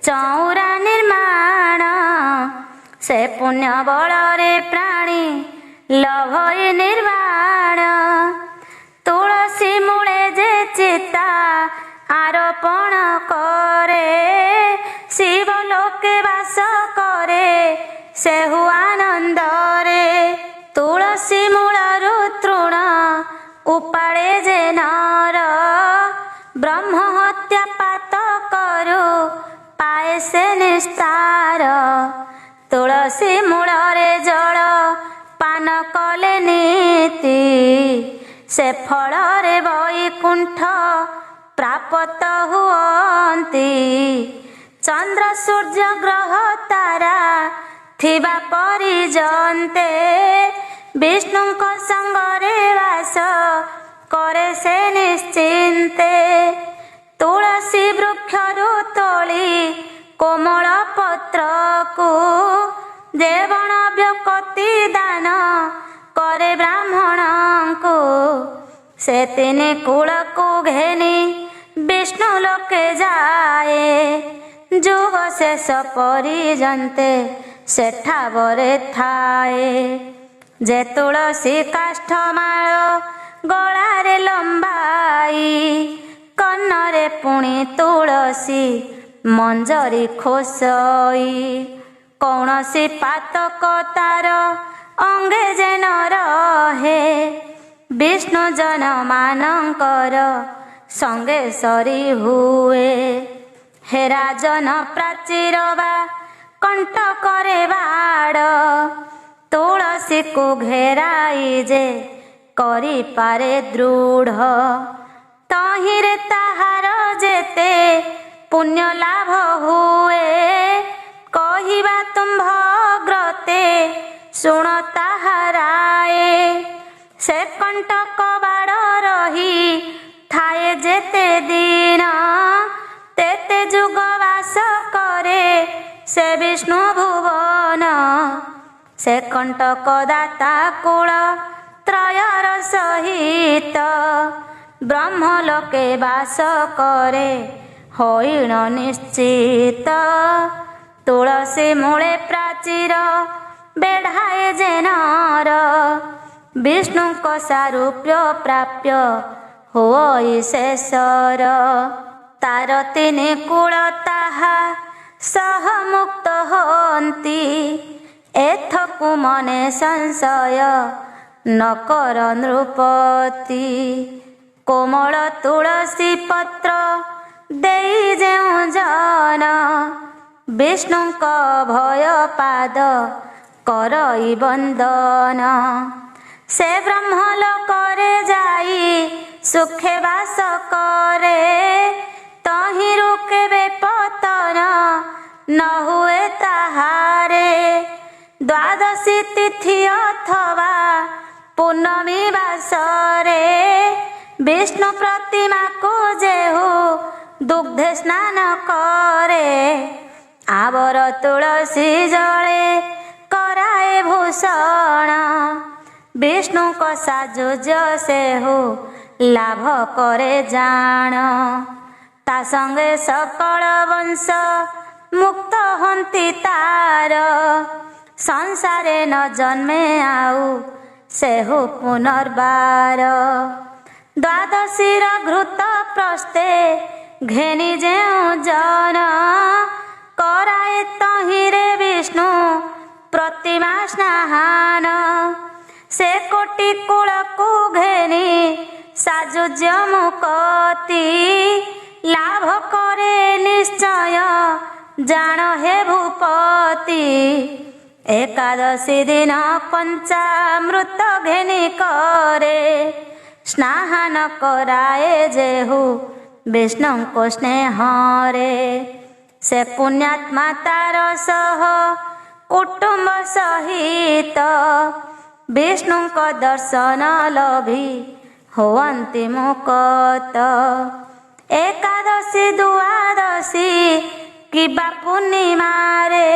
ଚଉରା ନିର୍ମାଣ ସେ ପୁଣ୍ୟ ବଳରେ ପ୍ରାଣୀ ଲଭଇ ନିର୍ବାଣ ତୁଳସୀ ମୂଳେ ଯେ ଚିତା ଆରୋପଣ କରେ ଶିବ ଲୋକେ ବାସ କରେ ସେହୁ ଆନନ୍ଦରେ ତୁଳସୀ ମୂଳରୁ ତୃଣ ଉପାଡ଼େ ଯେ ନର ବ୍ରହ୍ମ ହତ୍ୟା ପାତ କରୁ ପାଏ ସେ ନିସ୍ତାର ତୁଳସୀ ମୂଳରେ ଜଳ ପ୍ରୀତି ସେ ଫଳରେ ବୈକୁଣ୍ଠ ପ୍ରାପ୍ତ ହୁଅନ୍ତି। ଚନ୍ଦ୍ର ସୂର୍ଯ୍ୟ ଗ୍ରହ ତାରା ଥିବା ପରିଜନ୍ତେ ବିଷ୍ଣୁଙ୍କ ସଙ୍ଗରେ ବାସ କରେ ସେ ନିଶ୍ଚିନ୍ତେ। ତୁଳସୀ ବୃକ୍ଷରୁ ତୋଳି କୋମଳ ପତ୍ରକୁ ଦେବଣ ବ୍ୟକତି ଦାନ କରେ ବ୍ରାହ୍ମଣଙ୍କୁ। ସେ ତିନି କୂଳକୁ ଘେନି ବିଷ୍ଣୁ ଲୋକେ ଯାଏ ଯୁଗ ଶେଷ ପରିଜନ୍ତେ ସେଠାବରେ ଥାଏ। ଯେ ତୁଳସୀ କାଷ୍ଠମାଳ ଗଳାରେ ଲମ୍ବାଇ କର୍ଣ୍ଣରେ ପୁଣି ତୁଳସୀ ମଞ୍ଜରୀ ଖୋସଇ କୌଣସି ପାତକ ତାର ଅଙ୍ଗେ ଯେ ନ ରହେ ବିଷ୍ଣୁ ଜନ ମାନଙ୍କର ସଙ୍ଗେ ସରି ହୁଏ। ହେ ରାଜନ ପ୍ରାଚୀର ବା କଣ୍ଟକରେ ବାଡ଼ ତୁଳସୀକୁ ଘେରାଇ ଯେ କରିପାରେ ଦୃଢ଼। ତହିଁରେ ତାହାର ଯେତେ ପୁଣ୍ୟ ଲାଭ ହୁଏ କହିବା ତୁମ୍ଭ ଗ୍ରତେ ଶୁଣ ତାହାରାଏ। ସେ କଣ୍ଟକ ବାଡ଼ ରହି ଥାଏ ଯେତେ ଦିନ ତେତେ ଯୁଗ ବାସ କରେ ସେ ବିଷ୍ଣୁ ଭୁବନ। ସେ କଣ୍ଟକ ଦାତା କୂଳ ତ୍ରୟର ସହିତ ବ୍ରହ୍ମଲୋକେ ବାସ କରେ ହୋଇଣ ନିଶ୍ଚିତ। ତୁଳସୀ ମୂଳେ ପ୍ରାଚୀର ବେଢ଼ାଏ ଯେ ନର ବିଷ୍ଣୁଙ୍କ ସାରୂପ୍ୟ ପ୍ରାପ୍ୟ ହୋଇ ଶେଷର। ତାର ତିନି କୂଳ ତାହା ସହ ମୁକ୍ତ ହୁଅନ୍ତି ଏଥକୁ ମନେ ସଂଶୟ ନ କର ନୃପତି। କୋମଳ ତୁଳସୀ ପତ୍ର ଦେଇ ଯେଉଁ ଜନ ବିଷ୍ଣୁଙ୍କ ଭୟ ପାଦ କରଇ ବନ୍ଦନ ସେ ବ୍ରହ୍ମଲୋକରେ ଯାଇ ସୁଖେ ବାସ କରେ। ତହିଁରୁ କେବେ ପତନ ନ ହୁଏ ତାହାରେ। ଦ୍ୱାଦଶୀ ତିଥି ଅଥବା ପୂର୍ଣ୍ଣମୀ ବାସରେ ବିଷ୍ଣୁ ପ୍ରତିମାକୁ ଯେହୁ ଦୁଗ୍ଧେ ସ୍ନାନ କରେ ଆବର ତୁଳସୀ ଜଳେ କରାଏ ଭୂଷଣ। ବିଷ୍ଣୁଙ୍କ ସାଜୁଜ୍ୟ ସେହୁ ଲାଭ କରେ ଜାଣ। ତା ସଙ୍ଗେ ସକଳ ବଂଶ ମୁକ୍ତ ହନ୍ତି ତାର ସଂସାରେ ନ ଜନ୍ମେ ଆଉ ସେହୁ ପୁନର୍ବାର। ଦ୍ୱାଦଶୀର ଘୃତ ପ୍ରସ୍ତେ ଘେନି ଯେଉଁ ଜନ କରାଏ ତହିଁରେ ବିଷ୍ଣୁ ପ୍ରତିମା ସ୍ନାନ। ସେ କୋଟି କୂଳକୁ ଘେନି ସାଜୁଜ୍ୟ ମୁକତି ଲାଭ କରେ ନିଶ୍ଚୟ ଜାଣ ହେ ଭୂପତି। ଏକାଦଶୀ ଦିନ ପଞ୍ଚାମୃତ ଘେନି କରେ ସ୍ନାନ କରାଏ ଯେହୁ ବିଷ୍ଣୁଙ୍କ ସ୍ନେହରେ। ସେ ପୁଣ୍ୟାତ୍ମା ତାର ସହ କୁଟୁମ୍ବ ସହିତ ବିଷ୍ଣୁଙ୍କ ଦର୍ଶନ ଲଭି ହୁଅନ୍ତି ମୁକତ। ଏକାଦଶୀ ଦ୍ୱାଦଶୀ କିବା ପୂର୍ଣ୍ଣିମାରେ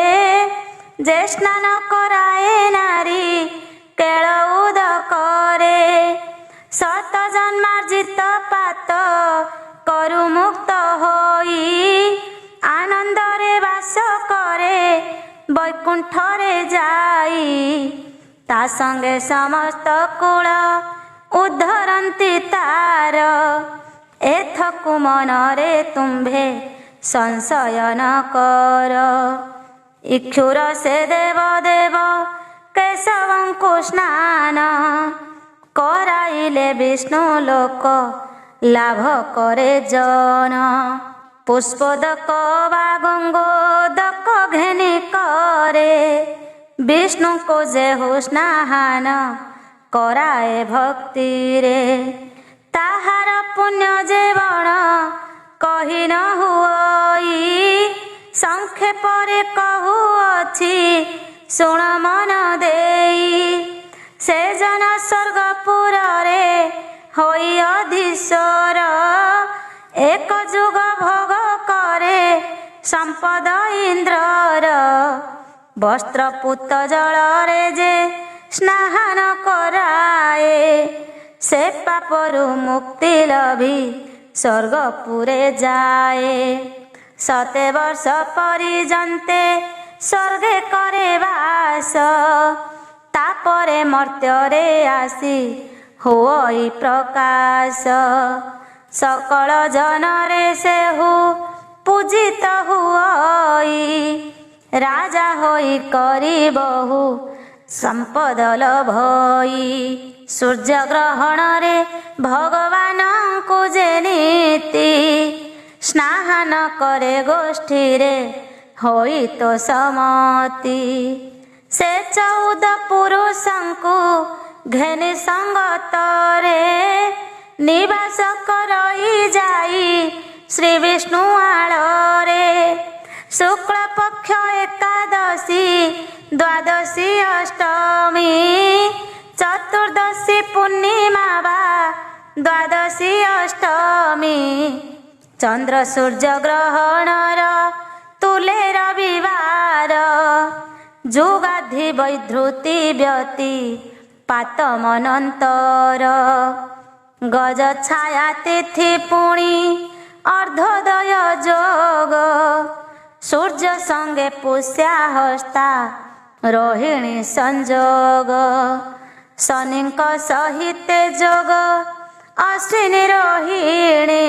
ଯେ ସ୍ନାନ କରାଏ ନାରୀ କେଳ ଉଦକରେ ଶତ ଜନ୍ମାର୍ଜିତ ପାତ କରୁ ମୁକ୍ତ ହୋଇ ଆନନ୍ଦରେ ବାସ କରେ ବୈକୁଣ୍ଠରେ ଯାଇ। ତା ସଙ୍ଗେ ସମସ୍ତ କୂଳ ଉଦ୍ଧରନ୍ତି ତାର ଏଥକୁ ମନରେ ତୁମ୍ଭେ ସଂଶୟ ନ କର। ଇକ୍ଷୁର ସେ ଦେବ ଦେବ କେଶବଙ୍କୁ ସ୍ନାନ କରାଇଲେ ବିଷ୍ଣୁ ଲୋକ ଲାଭ କରେ ଜନ। ପୁଷ୍ପୋଦକ ବା ଗଙ୍ଗୋଦକ ଘେନି କରେ ବିଷ୍ଣୁଙ୍କୁ ଯେହୁ ସ୍ନାନ କରାଏ ଭକ୍ତିରେ। ତାହାର ପୁଣ୍ୟ ଜୀବନ କହି ନ ହୁଅଇ, ସଂକ୍ଷେପରେ କହୁଅଛି ଶୁଣ ମନ ଦେଇ। ସେ ଜନ ସ୍ୱର୍ଗପୁରରେ ହୋଇ ଅଧୀଶ୍ୱର, ଏକ ଯୁଗ ଭୋଗ କରେ ସମ୍ପଦ ଇନ୍ଦ୍ରର। ବସ୍ତ୍ରପୂତ ଜଳରେ ଯେ ସ୍ନାନ କରାଏ, ସେ ପାପରୁ ମୁକ୍ତି ଲଭି ସ୍ୱର୍ଗପୁରେ ଯାଏ। 7 ବର୍ଷ ପର୍ଯ୍ୟନ୍ତେ ସ୍ୱର୍ଗେ କରେ ବାସ, ତାପରେ ମର୍ତ୍ତ୍ୟରେ ଆସି ହୁଅଇ ପ୍ରକାଶ। ସକଳ ଜନରେ ସେହୁ ପୂଜିତ ହୁଅଇ, ରାଜା ହୋଇ କରି ବହୁ ସମ୍ପଦ ଲଭଇ। ସୂର୍ଯ୍ୟଗ୍ରହଣରେ ଭଗବାନଙ୍କୁ ଯେ ନୀତି, ସ୍ନାନ କରେ ଗୋଷ୍ଠୀରେ ହୋଇ ତ ସମତି। ସେ 14 ପୁରୁଷଙ୍କୁ ଘେନି ସଙ୍ଗତରେ, ନିବାସ କରଇ ଯାଇ ଶ୍ରୀ ବିଷ୍ଣୁ ଆଳରେ। ଶୁକ୍ଳ ପକ୍ଷ ଏକାଦଶୀ, ଦ୍ୱାଦଶୀ ଅଷ୍ଟମୀ, ଚତୁର୍ଦଶୀ ପୂର୍ଣ୍ଣିମା ବା ଦ୍ୱାଦଶୀ ଅଷ୍ଟମୀ। ଚନ୍ଦ୍ର ସୂର୍ଯ୍ୟ ଗ୍ରହଣର ତୁଲେ ରବିବାର, ଯୁଗାଧି ବୈଧୃତି ବ୍ୟତି ପାତ ମନନ୍ତର। ଗଜ ଛାୟା ତିଥି ପୁଣି ଅର୍ଦ୍ଧୋଦୟ ଯୋଗ, ସୂର୍ଯ୍ୟ ସଙ୍ଗେ ପୁଷ୍ୟା ହସ୍ତା ରୋହିଣୀ ସଂଯୋଗ। ଶନିଙ୍କ ସହିତେ ଯୋଗ ଅଶ୍ୱିନୀ ରୋହିଣୀ,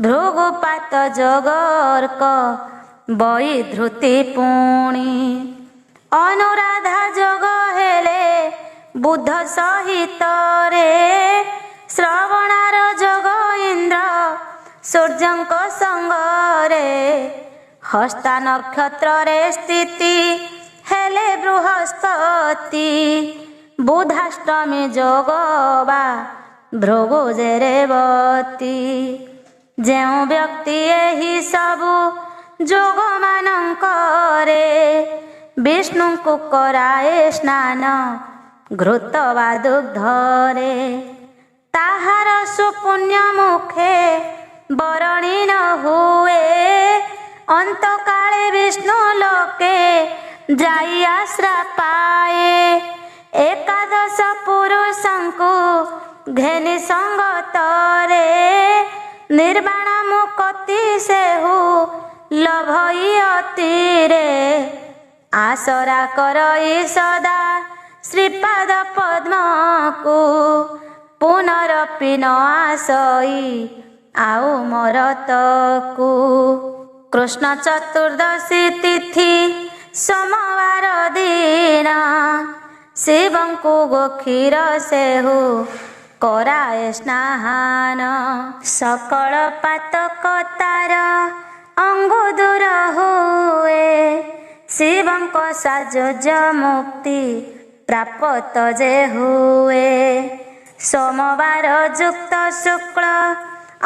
ଭୃଗୁପାତ ଯୋଗର୍କ ବୈଧୃତି ପୁଣି। ଅନୁରାଧା ଯୋଗ ହେଲେ ବୁଧ ସହିତରେ, ଶ୍ରବଣାର ଯୋଗ ଇନ୍ଦ୍ର ସୂର୍ଯ୍ୟଙ୍କ ସଙ୍ଗରେ। ହସ୍ତା ନକ୍ଷତ୍ରରେ ସ୍ଥିତି ହେଲେ ବୃହସ୍ପତି, ବୁଧାଷ୍ଟମୀ ଯୋଗ ବା ଭୃଗୁ ରେବତୀ। ଯେଉଁ ବ୍ୟକ୍ତି ଏହି ସବୁ ଯୋଗ ମାନଙ୍କରେ, ବିଷ୍ଣୁଙ୍କୁ କରାଏ ସ୍ନାନ ଘୃତ ବା ଦୁଗ୍ଧରେ। ତାହାର ସୁପୁଣ୍ୟ ମୁଖେ ବରଣୀ ନ ହୁଏ, ଅନ୍ତକାଳେ ବିଷ୍ଣୁ ଲୋକେ ଯାଇ ଆଶ୍ରା ପାଏ। ଏକାଦଶ ପୁରୁଷଙ୍କୁ ଘେନି ସଙ୍ଗତରେ, ନିର୍ବାଣ ମୁକତି ସେହୁ ଲଭଇ ଅତିରେ। ଆଶରା କରଇ ସଦା ଶ୍ରୀପାଦ ପଦ୍ମକୁ, ପୁନରପି ନ ଆସଇ ଆଉ ମରତକୁ। କୃଷ୍ଣ ଚତୁର୍ଦଶୀ ତିଥି ସୋମବାର ଦିନ, ଶିବଙ୍କୁ ଗୋକ୍ଷୀର ସେହୁ କରାଏ ସ୍ନାନ। ସକଳ ପାତକ ତାର ଅଙ୍ଗୁ ଦୂର ହୁଏ, ଶିବଙ୍କ ସାଜୁଜ୍ୟ ମୁକ୍ତି ପ୍ରାପତ ଯେ ହୁଏ। ସୋମବାର ଯୁକ୍ତ ଶୁକ୍ଳ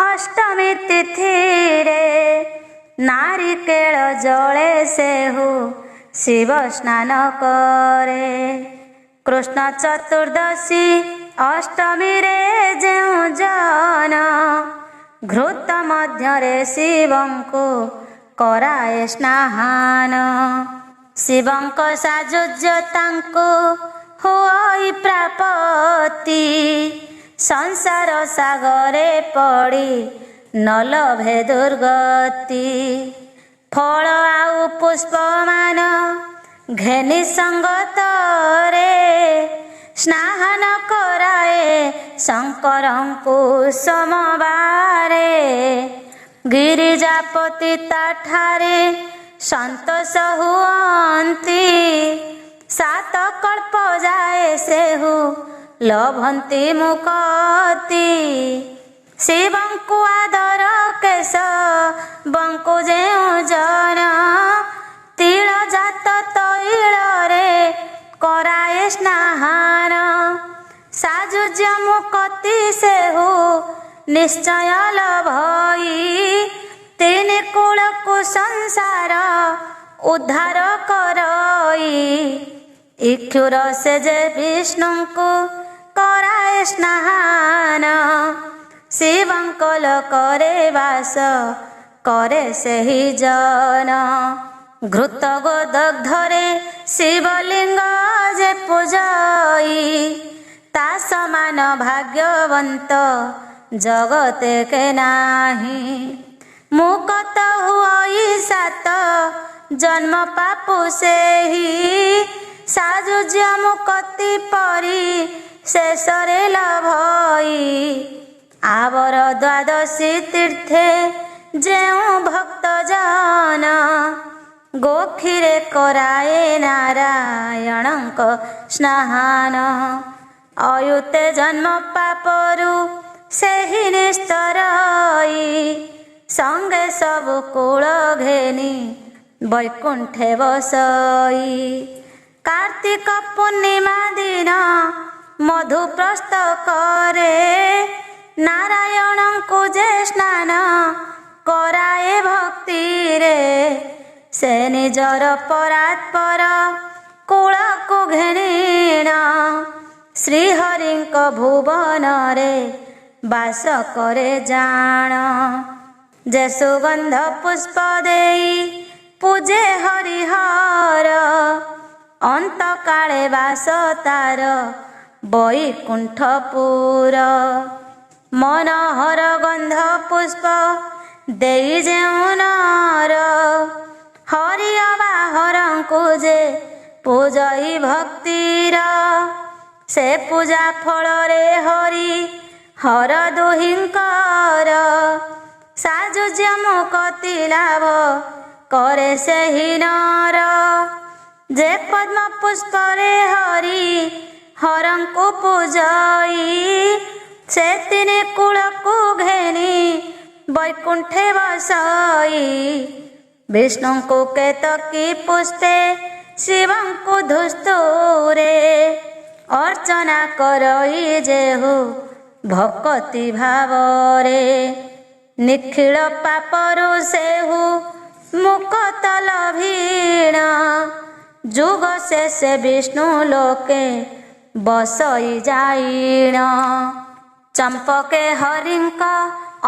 ଅଷ୍ଟମୀ ତିଥିରେ, ନାରିକେଳ ଜଳେ ସେହୁ ଶିବ ସ୍ନାନ କରେ। କୃଷ୍ଣ ଚତୁର୍ଦଶୀ ଅଷ୍ଟମୀରେ ଯେଉଁ ଜନ, ଘୃତ ମଧ୍ୟରେ ଶିବଙ୍କୁ କରାଏ ସ୍ନାନ। ଶିବଙ୍କ ସାଜୁଜ୍ୟ ତାଙ୍କୁ ହୁଅଇ ପ୍ରାପତି, ସଂସାର ସାଗରେ ପଡ଼ି ନ ଲଭେ ଦୁର୍ଗତି। ଫଳ ଆଉ ପୁଷ୍ପମାନ ଘେନି ସଙ୍ଗତରେ, ସ୍ନାନ କରାଏ ଶଙ୍କରଙ୍କୁ ସୋମବାରେ। ଗିରିଜାପତି ତାଠାରେ ସନ୍ତୋଷ ହୁଅନ୍ତି, 7 କଳ୍ପ ଯାଏ ସେହୁ ଲଭନ୍ତି ମୁକତି। ଶିବଙ୍କୁ ଆଦର କେଶ ବଙ୍କୁ ଯେଉଁ ଜନ, ତିଳ ଜାତ ତୈଳରେ କରାଏ ସ୍ନାନ। ମୁକତି ସେହୁ ନିଶ୍ଚୟ ଲଭଇ ତିନି କୂଳକୁ ସଂସାର ଉଦ୍ଧାର କରଇ ଇକ୍ଷୁର ସେ ଯେ ବିଷ୍ଣୁଙ୍କୁ କରାଏ ସ୍ନାନ ଶିବଙ୍କ ଲୋକରେ ବାସ करे ସେହି ଜନ ଘୃତ ଗୋଦଗ୍ଧରେ ଶିବଲିଙ୍ଗ ଯେ ପୂଜଇ ତା ସମାନ ଭାଗ୍ୟବନ୍ତ ଜଗତେ କେ ନାହିଁ ମୁକତ ହୁଅଇ ସାତ ଜନ୍ମ ପାପୁ ସେହି ସାଜୁଜ୍ୟ ମୁକତି ପରି ଶେଷରେ ଲଭଇ ଆବର ଦ୍ୱାଦଶୀ ତୀର୍ଥେ ଯେଉଁ ଭକ୍ତ ଜନ ଗୋକ୍ଷୀରେ କରାଏ ନାରାୟଣଙ୍କ ସ୍ନାନ ଅୟୁତେ ଜନ୍ମ ପାପରୁ ସେହି ନିସ୍ତରଇ ସଙ୍ଗେ ସବୁ କୂଳ ଘେନି ବୈକୁଣ୍ଠେ ବସଇ କାର୍ତ୍ତିକ ପୂର୍ଣ୍ଣିମା ଦିନ ମଧୁପ୍ରସ୍ଥ କରେ ନାରାୟଣଙ୍କୁ ଯେ ସ୍ନାନ କରାଏ ଭକ୍ତିରେ ସେ ନିଜର ପରାତ୍ପର କୂଳକୁ ଘେଣିଣ ଶ୍ରୀହରିଙ୍କ ଭୁବନରେ ବାସ କରେ ଜାଣ ଯେ ସୁଗନ୍ଧ ପୁଷ୍ପ ଦେଇ ପୂଜେ ହରିହର ଅନ୍ତକାଳେ ବାସ ତାର ବୈକୁଣ୍ଠପୁର ମନୋହର ଗନ୍ଧ ପୁଷ୍ପ ଦେଇ ଯେଉଁ ନର ହରି ଅବାହରଙ୍କୁ ଯେ ପୂଜଇ ଭକ୍ତିର ସେ ପୂଜା ଫଳରେ ହରି ହର ଦୁହିଁଙ୍କର ସାଜୁଜ୍ୟ ମୁକତି ଲାଭ करे ସେହି ନର ଯେ ପଦ୍ମ ପୁଷ୍ପରେ ହରି ହରଙ୍କୁ ପୂଜଇ ସେ ତିନି କୂଳକୁ ଘେନି ବୈକୁଣ୍ଠେ ବସଇ ବିଷ୍ଣୁଙ୍କୁ କେତକୀ ପୁଷ୍ପେ ଶିବଙ୍କୁ ଧୁସ୍ତୁରେ ଅର୍ଚ୍ଚନା କରଇ ଯେହୁ ଭକତି ଭାବରେ ନିଖିଳ ପାପରୁ ସେହୁ ମୁକତ ଲଭୀଣ ଯୁଗ ଶେଷେ ବିଷ୍ଣୁ ଲୋକେ ବସଇ ଯାଇଣ ଚମ୍ପକେ ହରିଙ୍କ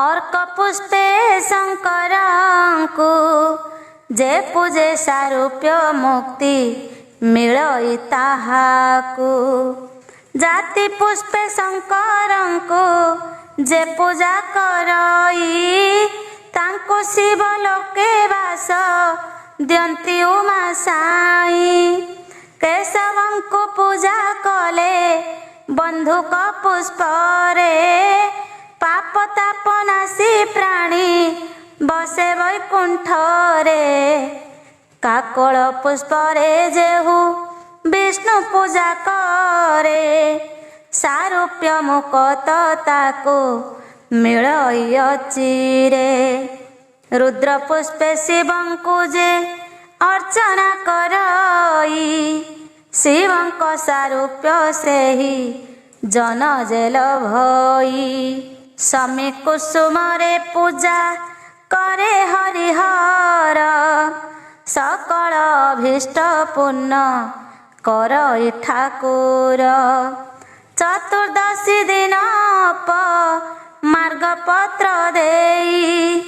ଅର୍କ ପୁଷ୍ପେ ଶଙ୍କରଙ୍କୁ ଯେ ପୂଜେ ସାରୂପ୍ୟ ମୁକ୍ତି ମିଳଇ ତାହାକୁ ଜାତି ପୁଷ୍ପେ ଶଙ୍କରଙ୍କୁ ଯେ ପୂଜା କରଇ ତାଙ୍କୁ ଶିବ ଲୋକେ ବାସ ଦିଅନ୍ତି ଉମା ସାଇ କେଶବଙ୍କୁ ପୂଜା କଲେ ବନ୍ଧୁକ ପୁଷ୍ପରେ ପାପ ତାପ ନାଶୀ ପ୍ରାଣୀ ବସେ ବୈକୁଣ୍ଠରେ କାକଳ ପୁଷ୍ପରେ ଯେହୁ ବିଷ୍ଣୁ ପୂଜା କରେ ସାରୂପ୍ୟ ମୁକତ ତାକୁ ମିଳଇ ଅଚିରେ ରୁଦ୍ର ପୁଷ୍ପେ ଶିବଙ୍କୁ ଯେ ଅର୍ଚ୍ଚନା କରଇ ଶିବଙ୍କ ସାରୂପ୍ୟ ସେହି ଜନ ଯେ ଲଭଇ ସମୀ କୁସୁମରେ ପୂଜା करे हरिहर सकल अभीष्ट पूर्ण करई ठाकुर चतुर्दशी दिन मार्ग पत्र देई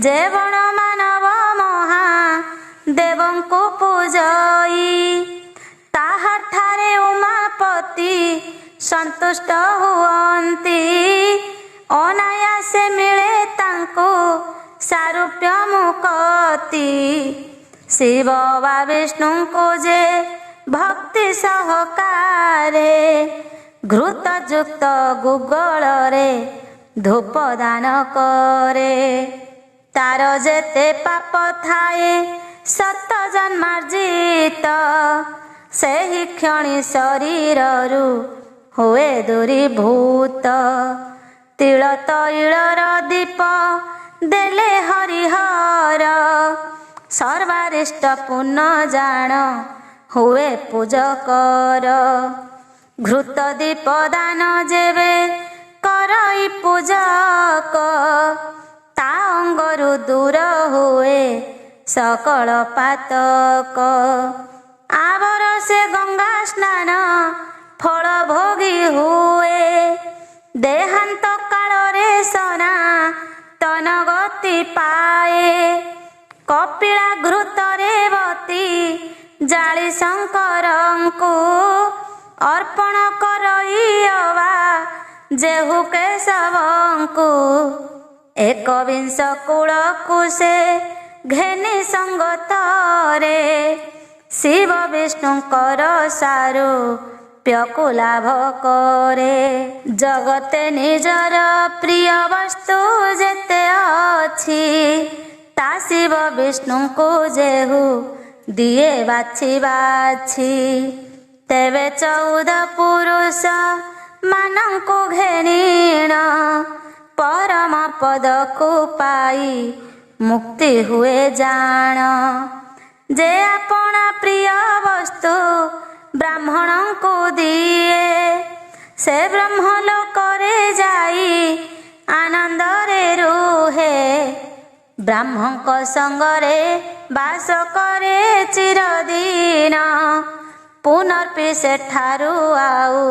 जेवण मानव महा देवंकु पूजई ताहाठारे उमापति संतुष्ट हुअन्ति अनायासे मिले तांको सारूप्य मुक्ति शिव वा विष्णु को जे भक्ति सहकारे घृत युक्त गुगल रे धूप दान करे तार जेते पाप थाए सत जन्मार्जित सेहि क्षणी शरीर रु हुए दूरीभूत तिल तैलर दीप देले हरिहर सर्वारिष्ट पुण्य जान हुए पूजकर ଘୃତ ଦୀପ ଦାନ ଯେବେ କରଇ ପୂଜକ, ତା ଅଙ୍ଗରୁ ଦୂର ହୁଏ ସକଳ ପାତକ। ଆବର ସେ ଗଙ୍ଗା ସ୍ନାନ ଫଳ ଭୋଗୀ ହୁଏ, ଦେହାନ୍ତ କାଳରେ ସନା ତନ ଗତି ପାଏ। କପିଳା ଘୃତରେ ବତି ଜାଳି ଶଙ୍କରଙ୍କୁ, ଅର୍ପଣ କରଇ ଅବା ଯେହୁ କେଶବଙ୍କୁ। ଏକବିଂଶ କୂଳକୁ ସେ ଘେନି ସଙ୍ଗତରେ, ଶିବ ବିଷ୍ଣୁଙ୍କର ସାରୂପ୍ୟକୁ ଲାଭ କରେ। ଜଗତେ ନିଜର ପ୍ରିୟ ବସ୍ତୁ ଯେତେ ଅଛି, ତା ଶିବ ବିଷ୍ଣୁଙ୍କୁ ଯେହୁ ଦିଏ ବାଛି ବାଛି। ତେବେ 14 ପୁରୁଷ ମାନଙ୍କୁ ଘେନିଣ, ପରମ ପଦକୁ ପାଇ ମୁକ୍ତି ହୁଏ ଜାଣ। ଯେ ଆପଣା ପ୍ରିୟ ବସ୍ତୁ ବ୍ରାହ୍ମଣଙ୍କୁ ଦିଏ, ସେ ବ୍ରହ୍ମଲୋକରେ ଯାଇ ଆନନ୍ଦରେ ରୁହେ। ବ୍ରାହ୍ମଣଙ୍କ ସଙ୍ଗରେ ବାସ କରେ ଚିରଦିନ, ପୁନର୍ପି ସେଠାରୁ ଆଉ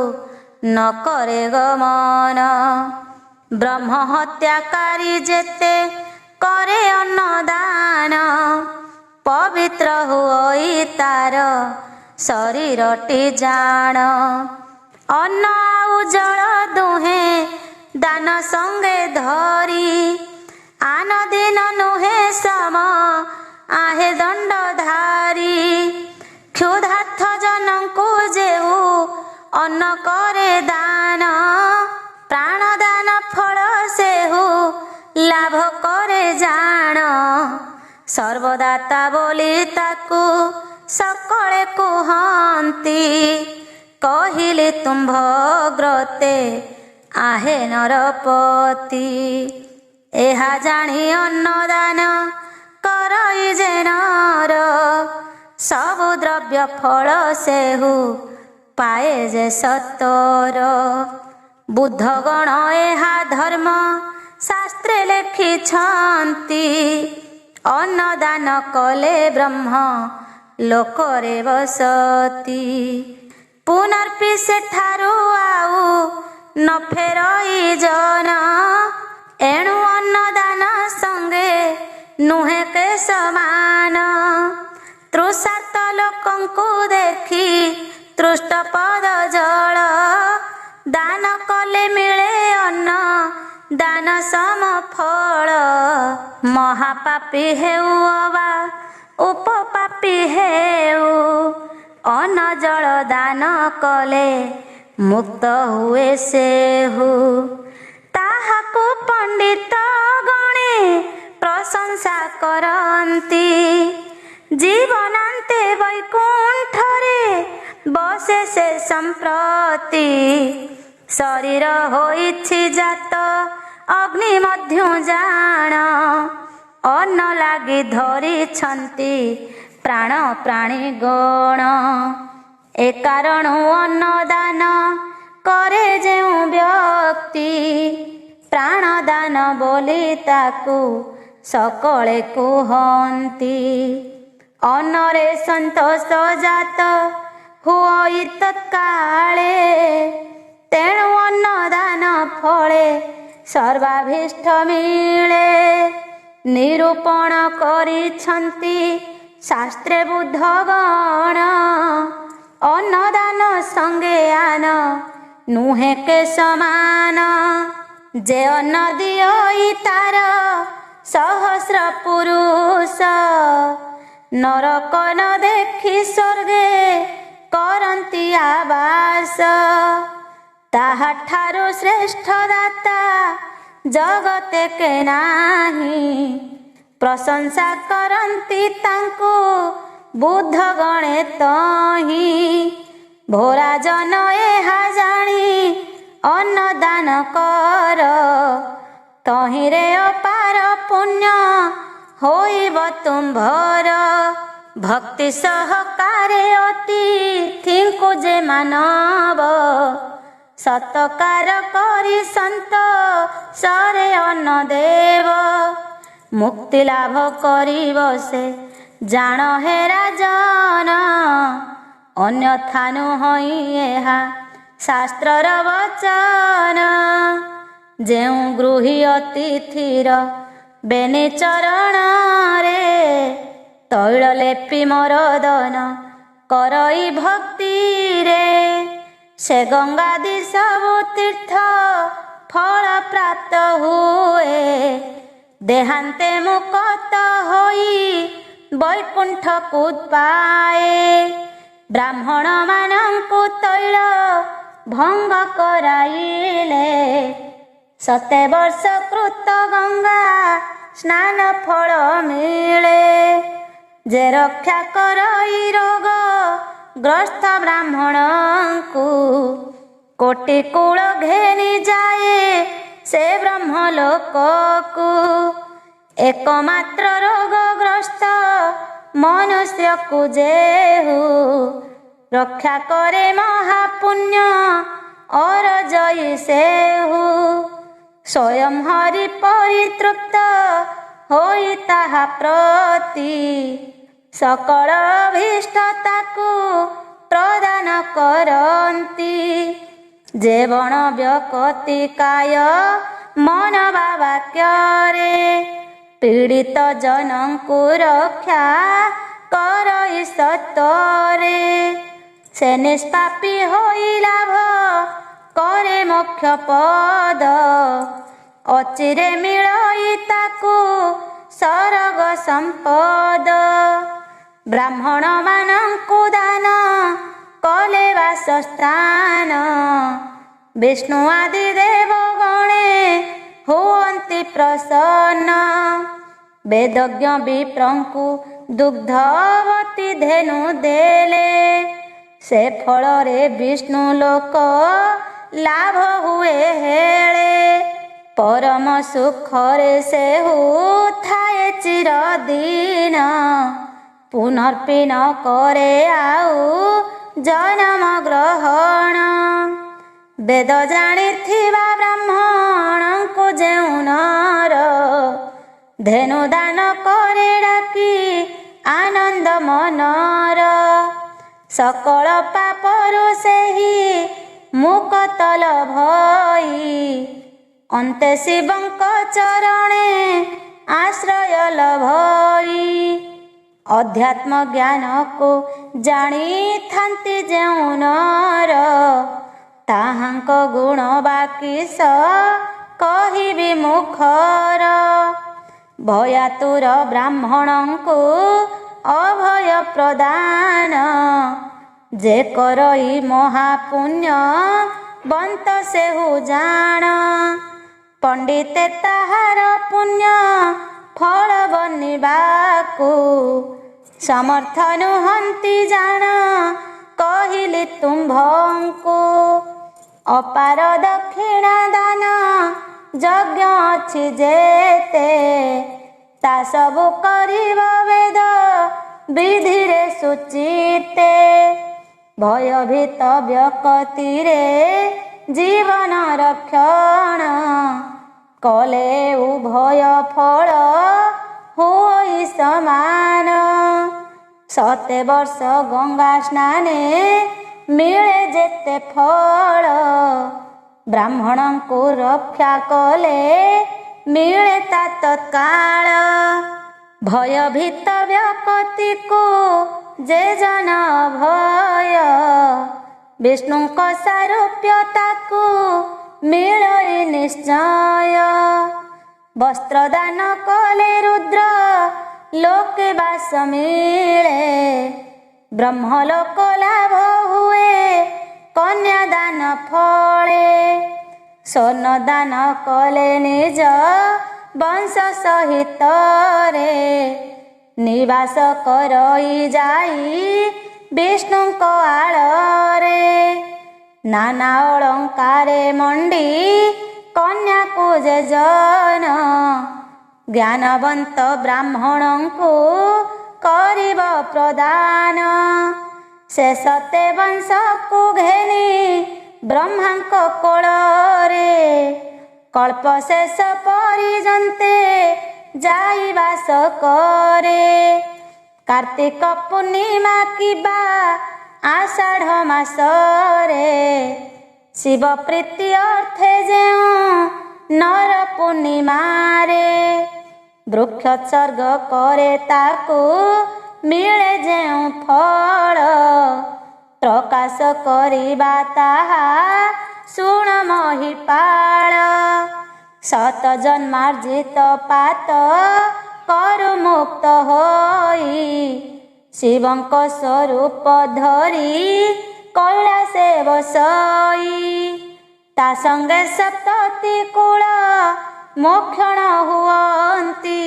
ନ କରେ ଗମନ। ବ୍ରହ୍ମ ହତ୍ୟାକାରୀ ଯେତେ କରେ ଅନ୍ନଦାନ, ପବିତ୍ର ହୋଇ ତାର ଶରୀରଟି ଜାଣ। ଅନ୍ନ ଆଉ ଜଳ ଦୁହେଁ ଦାନ ସଙ୍ଗେ ଧରି, ଆନ ଦିନ ନୁହେଁ ସମ ଆହେ ଦଣ୍ଡଧାରୀ। କ୍ଷୁଧାର୍ଥ ଜନଙ୍କୁ ଯେହୁ ଅନ୍ନ କରେ ଦାନ, ପ୍ରାଣଦାନ ଫଳ ସେହୁ ଲାଭ କରେ ଜାଣ। ସର୍ବଦାତା ବୋଲି ତାକୁ ସକଳେ କୁହନ୍ତି, କହିଲେ ତୁମ୍ଭ ଗ୍ରତେ ଆହେ ନରପତି। ଏହା ଜାଣି ଅନ୍ନଦାନ କରଇ ଯେ ନର, ସବୁ ଦ୍ରବ୍ୟ ଫଳ ସେହୁ ପାଏ ଯେ ସତର। ବୁଦ୍ଧଗଣ ଏହା ଧର୍ମ ଶାସ୍ତ୍ରେ ଲେଖିଛନ୍ତି, ଅନ୍ନଦାନ କଲେ ବ୍ରହ୍ମ ଲୋକରେ ବସତି। ପୁନର୍ପି ସେଠାରୁ ଆଉ ନ ଫେରଇ ଜନ, ଏଣୁ ଅନ୍ନଦାନ ସଙ୍ଗେ ନୁହେଁ କେ ସମାନ। ତୃଷାର୍ତ ଲୋକଙ୍କୁ ଦେଖି ତୃଷ୍ଟ ପଦ ଜଳ, ଦାନ କଲେ ମିଳେ ଅନ୍ନ ଦାନ ସମ ଫଳ। ମହାପାପୀ ହେଉ ଅବା ଉପପାପୀ ହେଉ, ଅନ୍ନ ଜଳ ଦାନ କଲେ ମୁକ୍ତ ହୁଏ ସେହୁ। ତାହାକୁ ପଣ୍ଡିତ ଗଣେ ପ୍ରଶଂସା କରନ୍ତି, ଜୀବନାନ୍ତେ ବୈକୁଣ୍ଠରେ ବସେ ସେ ସମ୍ପ୍ରତି। ଶରୀର ହୋଇଛି ଜାତ ଅଗ୍ନି ମଧ୍ୟ ଜାଣ, ଅନ୍ନ ଲାଗି ଧରିଛନ୍ତି ପ୍ରାଣ ପ୍ରାଣୀ ଗଣ। ଏ କାରଣୁ ଅନ୍ନଦାନ କରେ ଯେଉଁ ବ୍ୟକ୍ତି, ପ୍ରାଣଦାନ ବୋଲି ତାକୁ ସକଳେ କୁହନ୍ତି। ଅନ୍ନରେ ସନ୍ତୋଷ ଜାତ ହୁଅଇ ତତ୍କାଳେ, ତେଣୁ ଅନ୍ନଦାନ ଫଳେ ସର୍ବାଭୀଷ୍ଟ ମିଳେ। ନିରୂପଣ କରିଛନ୍ତି ଶାସ୍ତ୍ରେ ବୁଦ୍ଧଗଣ, ଅନ୍ନଦାନ ସଙ୍ଗେ ଆନ ନୁହେଁ କେ ସମାନ। ଯେ ଅନ୍ନ ଦିଅଇ ତାର ସହସ୍ର ପୁରୁଷ, ନରକ ନ ଦେଖି ସ୍ୱର୍ଗେ କରନ୍ତି ଆବାସ। ତାହାଠାରୁ ଶ୍ରେଷ୍ଠ ଦାତା ଜଗତେ କେ ନାହିଁ, ପ୍ରଶଂସା କରନ୍ତି ତାଙ୍କୁ ବୁଦ୍ଧ ଗଣେ ତହିଁ। ଭୋରାଜନ ଏହା ଜାଣି ଅନ୍ନଦାନ କର, ତହିଁରେ ଅପାର ପୁଣ୍ୟ ହୋଇବ ତୁମ୍ଭର। ଭକ୍ତି ସହକାରେ ଅତିଥିଙ୍କୁ ଯେ ମାନବ ସତ୍କାର କରି ସନ୍ତୋଷରେ ଅନ୍ନ ଦେବ। ମୁକ୍ତି ଲାଭ କରିବ ସେ ଜାଣ ହେ ରାଜନ, ଅନ୍ୟଥା ନୁହଁ ଏହା ଶାସ୍ତ୍ରର ବଚନ। ଯେଉଁ ଗୃହୀ ଅତିଥିର ବେନି ଚରଣରେ ତୈଳ ଲେପି ମରଦନ କରଇ ଭକ୍ତିରେ, ସେ ଗଙ୍ଗାଦି ସବୁ ତୀର୍ଥ ଫଳ ପ୍ରାପ୍ତ ହୁଏ। ଦେହାନ୍ତେ ମୁକ୍ତ ହୋଇ ବୈକୁଣ୍ଠକୁ ପାଏ। ବ୍ରାହ୍ମଣ ମାନଙ୍କୁ ତୈଳ ଭଙ୍ଗ କରାଇଲେ 7 ବର୍ଷ କୃତ ଗଙ୍ଗା ସ୍ନାନ ଫଳ ମିଳେ। ଯେ ରକ୍ଷା କରଇ ରୋଗ ଗ୍ରସ୍ତ ବ୍ରାହ୍ମଣଙ୍କୁ, କୋଟି କୂଳ ଘେନି ଯାଏ ସେ ବ୍ରହ୍ମଲୋକକୁ। ଏକମାତ୍ର ରୋଗଗ୍ରସ୍ତ ମନୁଷ୍ୟକୁ ଯେହୁ ରକ୍ଷା କରେ ମହାପୁଣ୍ୟ ଅରଜଇ ସେହୁ। ସ୍ୱୟଂ ହରି ପରିତୃପ୍ତ ହୋଇ ତାହା ପ୍ରତି ସକଳ ଅଭୀଷ୍ଟ ତାକୁ ପ୍ରଦାନ କରନ୍ତି। ଯେ ବଣ ବ୍ୟକ୍ତି କାୟ ମନ ବା ବାକ୍ୟରେ ପୀଡ଼ିତ ଜନଙ୍କୁ ରକ୍ଷା କରଇ ସତରେ, ସେ ନିଷ୍ପାପୀ ହୋଇ ଲାଭ କରେ ମୋକ୍ଷ ପଦ। ଅଚିରେ ମିଳଇ ତାକୁ ସରଗ ସମ୍ପଦ। ବ୍ରାହ୍ମଣ ମାନଙ୍କୁ ଦାନ କଲେ ବାସସ୍ଥାନ, ବିଷ୍ଣୁ ଆଦି ଦେବ ଗଣେ ହୁଅନ୍ତି ପ୍ରସନ୍ନ। ବେଦଜ୍ଞ ବିପ୍ରଙ୍କୁ ଦୁଗ୍ଧବତୀ ଧେନୁ ଦେଲେ, ସେ ଫଳରେ ବିଷ୍ଣୁ ଲୋକ ଲାଭ ହୁଏ ହେଳେ। ପରମ ସୁଖରେ ସେ ଥାଏ ଚିରଦିନ, ପୁନର୍ପି ନ କରେ ଆଉ ଜନମ ଗ୍ରହଣ। ବେଦ ଜାଣିଥିବା ବ୍ରାହ୍ମଣଙ୍କୁ ଯେଉଁ ନର ଧେନୁ ଦାନ କରେ ଡାକି ଆନନ୍ଦ ମନର, ସକଳ ପାପରୁ ସେହି ମୁକ୍ତ ଲଭଇ। ଅନ୍ତେ ଶିବଙ୍କ ଚରଣେ ଆଶ୍ରୟ ଲଭଇ। ଅଧ୍ୟାତ୍ମ ଜ୍ଞାନକୁ ଜାଣିଥାନ୍ତି ଯେଉଁ ନର, ତାହାଙ୍କ ଗୁଣ ବାକିସ କହିବି ମୁଖର। ଭୟାତୁର ବ୍ରାହ୍ମଣଙ୍କୁ ଅଭୟ ପ୍ରଦାନ, ଯେ କରଇ ମହାପୁଣ୍ୟ ବନ୍ତ ସେହୁ ଜାଣ। ପଣ୍ଡିତେ ତାହାର ପୁଣ୍ୟ ଫଳ ବନିବାକୁ, ସମର୍ଥ ନୁହନ୍ତି ଜାଣ କହିଲି ତୁମ୍ଭଙ୍କୁ। ଅପାର ଦକ୍ଷିଣା ଦାନ ଯଜ୍ଞ ଅଛି ଯେତେ, ତା ସବୁ କରିବ ବେଦ ବିଧିରେ ସୁଚିତେ। ଭୟଭୀତ ବ୍ୟକ୍ତିରେ ଜୀବନ ରକ୍ଷଣ, କଲେ ଉଭୟ ଫଳ ହୋଇ ସମାନ। 7 ବର୍ଷ ଗଙ୍ଗା ସ୍ନାନେ ମିଳେ ଯେତେ ଫଳ, ବ୍ରାହ୍ମଣଙ୍କୁ ରକ୍ଷା କଲେ ମିଳେ ତା ତତ୍କାଳ। ଭୟଭୀତ ବ୍ୟକ୍ତିକୁ ଯେ ଜନ ଭୟ, ବିଷ୍ଣୁଙ୍କ ସାରୂପ୍ୟ ତାକୁ ମିଳଇ ନିଶ୍ଚୟ। ବସ୍ତ୍ରଦାନ କଲେ ରୁଦ୍ର ଲୋକେ ବାସ ମିଳେ, ବ୍ରହ୍ମଲୋକ ଲାଭ ହୁଏ କନ୍ୟାଦାନ ଫଳେ। ସ୍ୱର୍ଣ୍ଣ ଦାନ କଲେ ନିଜ ବଂଶ ସହିତରେ, ନିବାସ କରଇ ଯାଇ ବିଷ୍ଣୁଙ୍କ ଆଳରେ। ନାନା ଅଳଙ୍କାରେ ମଣ୍ଡି କନ୍ୟାକୁ ଯେ ଜନ, ଜ୍ଞାନବନ୍ତ ବ୍ରାହ୍ମଣଙ୍କୁ କରିବ ପ୍ରଦାନ। शेषते वंशକୁ ଘେନି ବ୍ରହ୍ମାଙ୍କ କୋଳରେ କଳ୍ପ ଶେଷ ପର୍ଯ୍ୟନ୍ତେ ଯାଇ ବାସ କରେ। କାର୍ତ୍ତିକ ପୂର୍ଣ୍ଣିମା କିବା ଆଷାଢ଼ ମାସରେ ଶିବ ପ୍ରୀତି ଅର୍ଥେ ଯେଉଁ ନର ପୂର୍ଣ୍ଣିମାରେ ବୃକ୍ଷୋତ୍ସର୍ଗ କରେ ତାକୁ ମିଳେ ଯେଉଁ ଫଳ ପ୍ରକାଶ କରିବା ତାହା ଶୁଣ ମହିପାଳ। ଶତ ଜନ୍ମାର୍ଜିତ ପାତ କରୁ ମୁକ୍ତ ହୋଇ ଶିବଙ୍କ ସ୍ୱରୂପ ଧରି କୈଳାସେ ବସଇ ତା ସଙ୍ଗେ ସପ୍ତତି କୂଳ ମୋକ୍ଷଣ ହୁଅନ୍ତି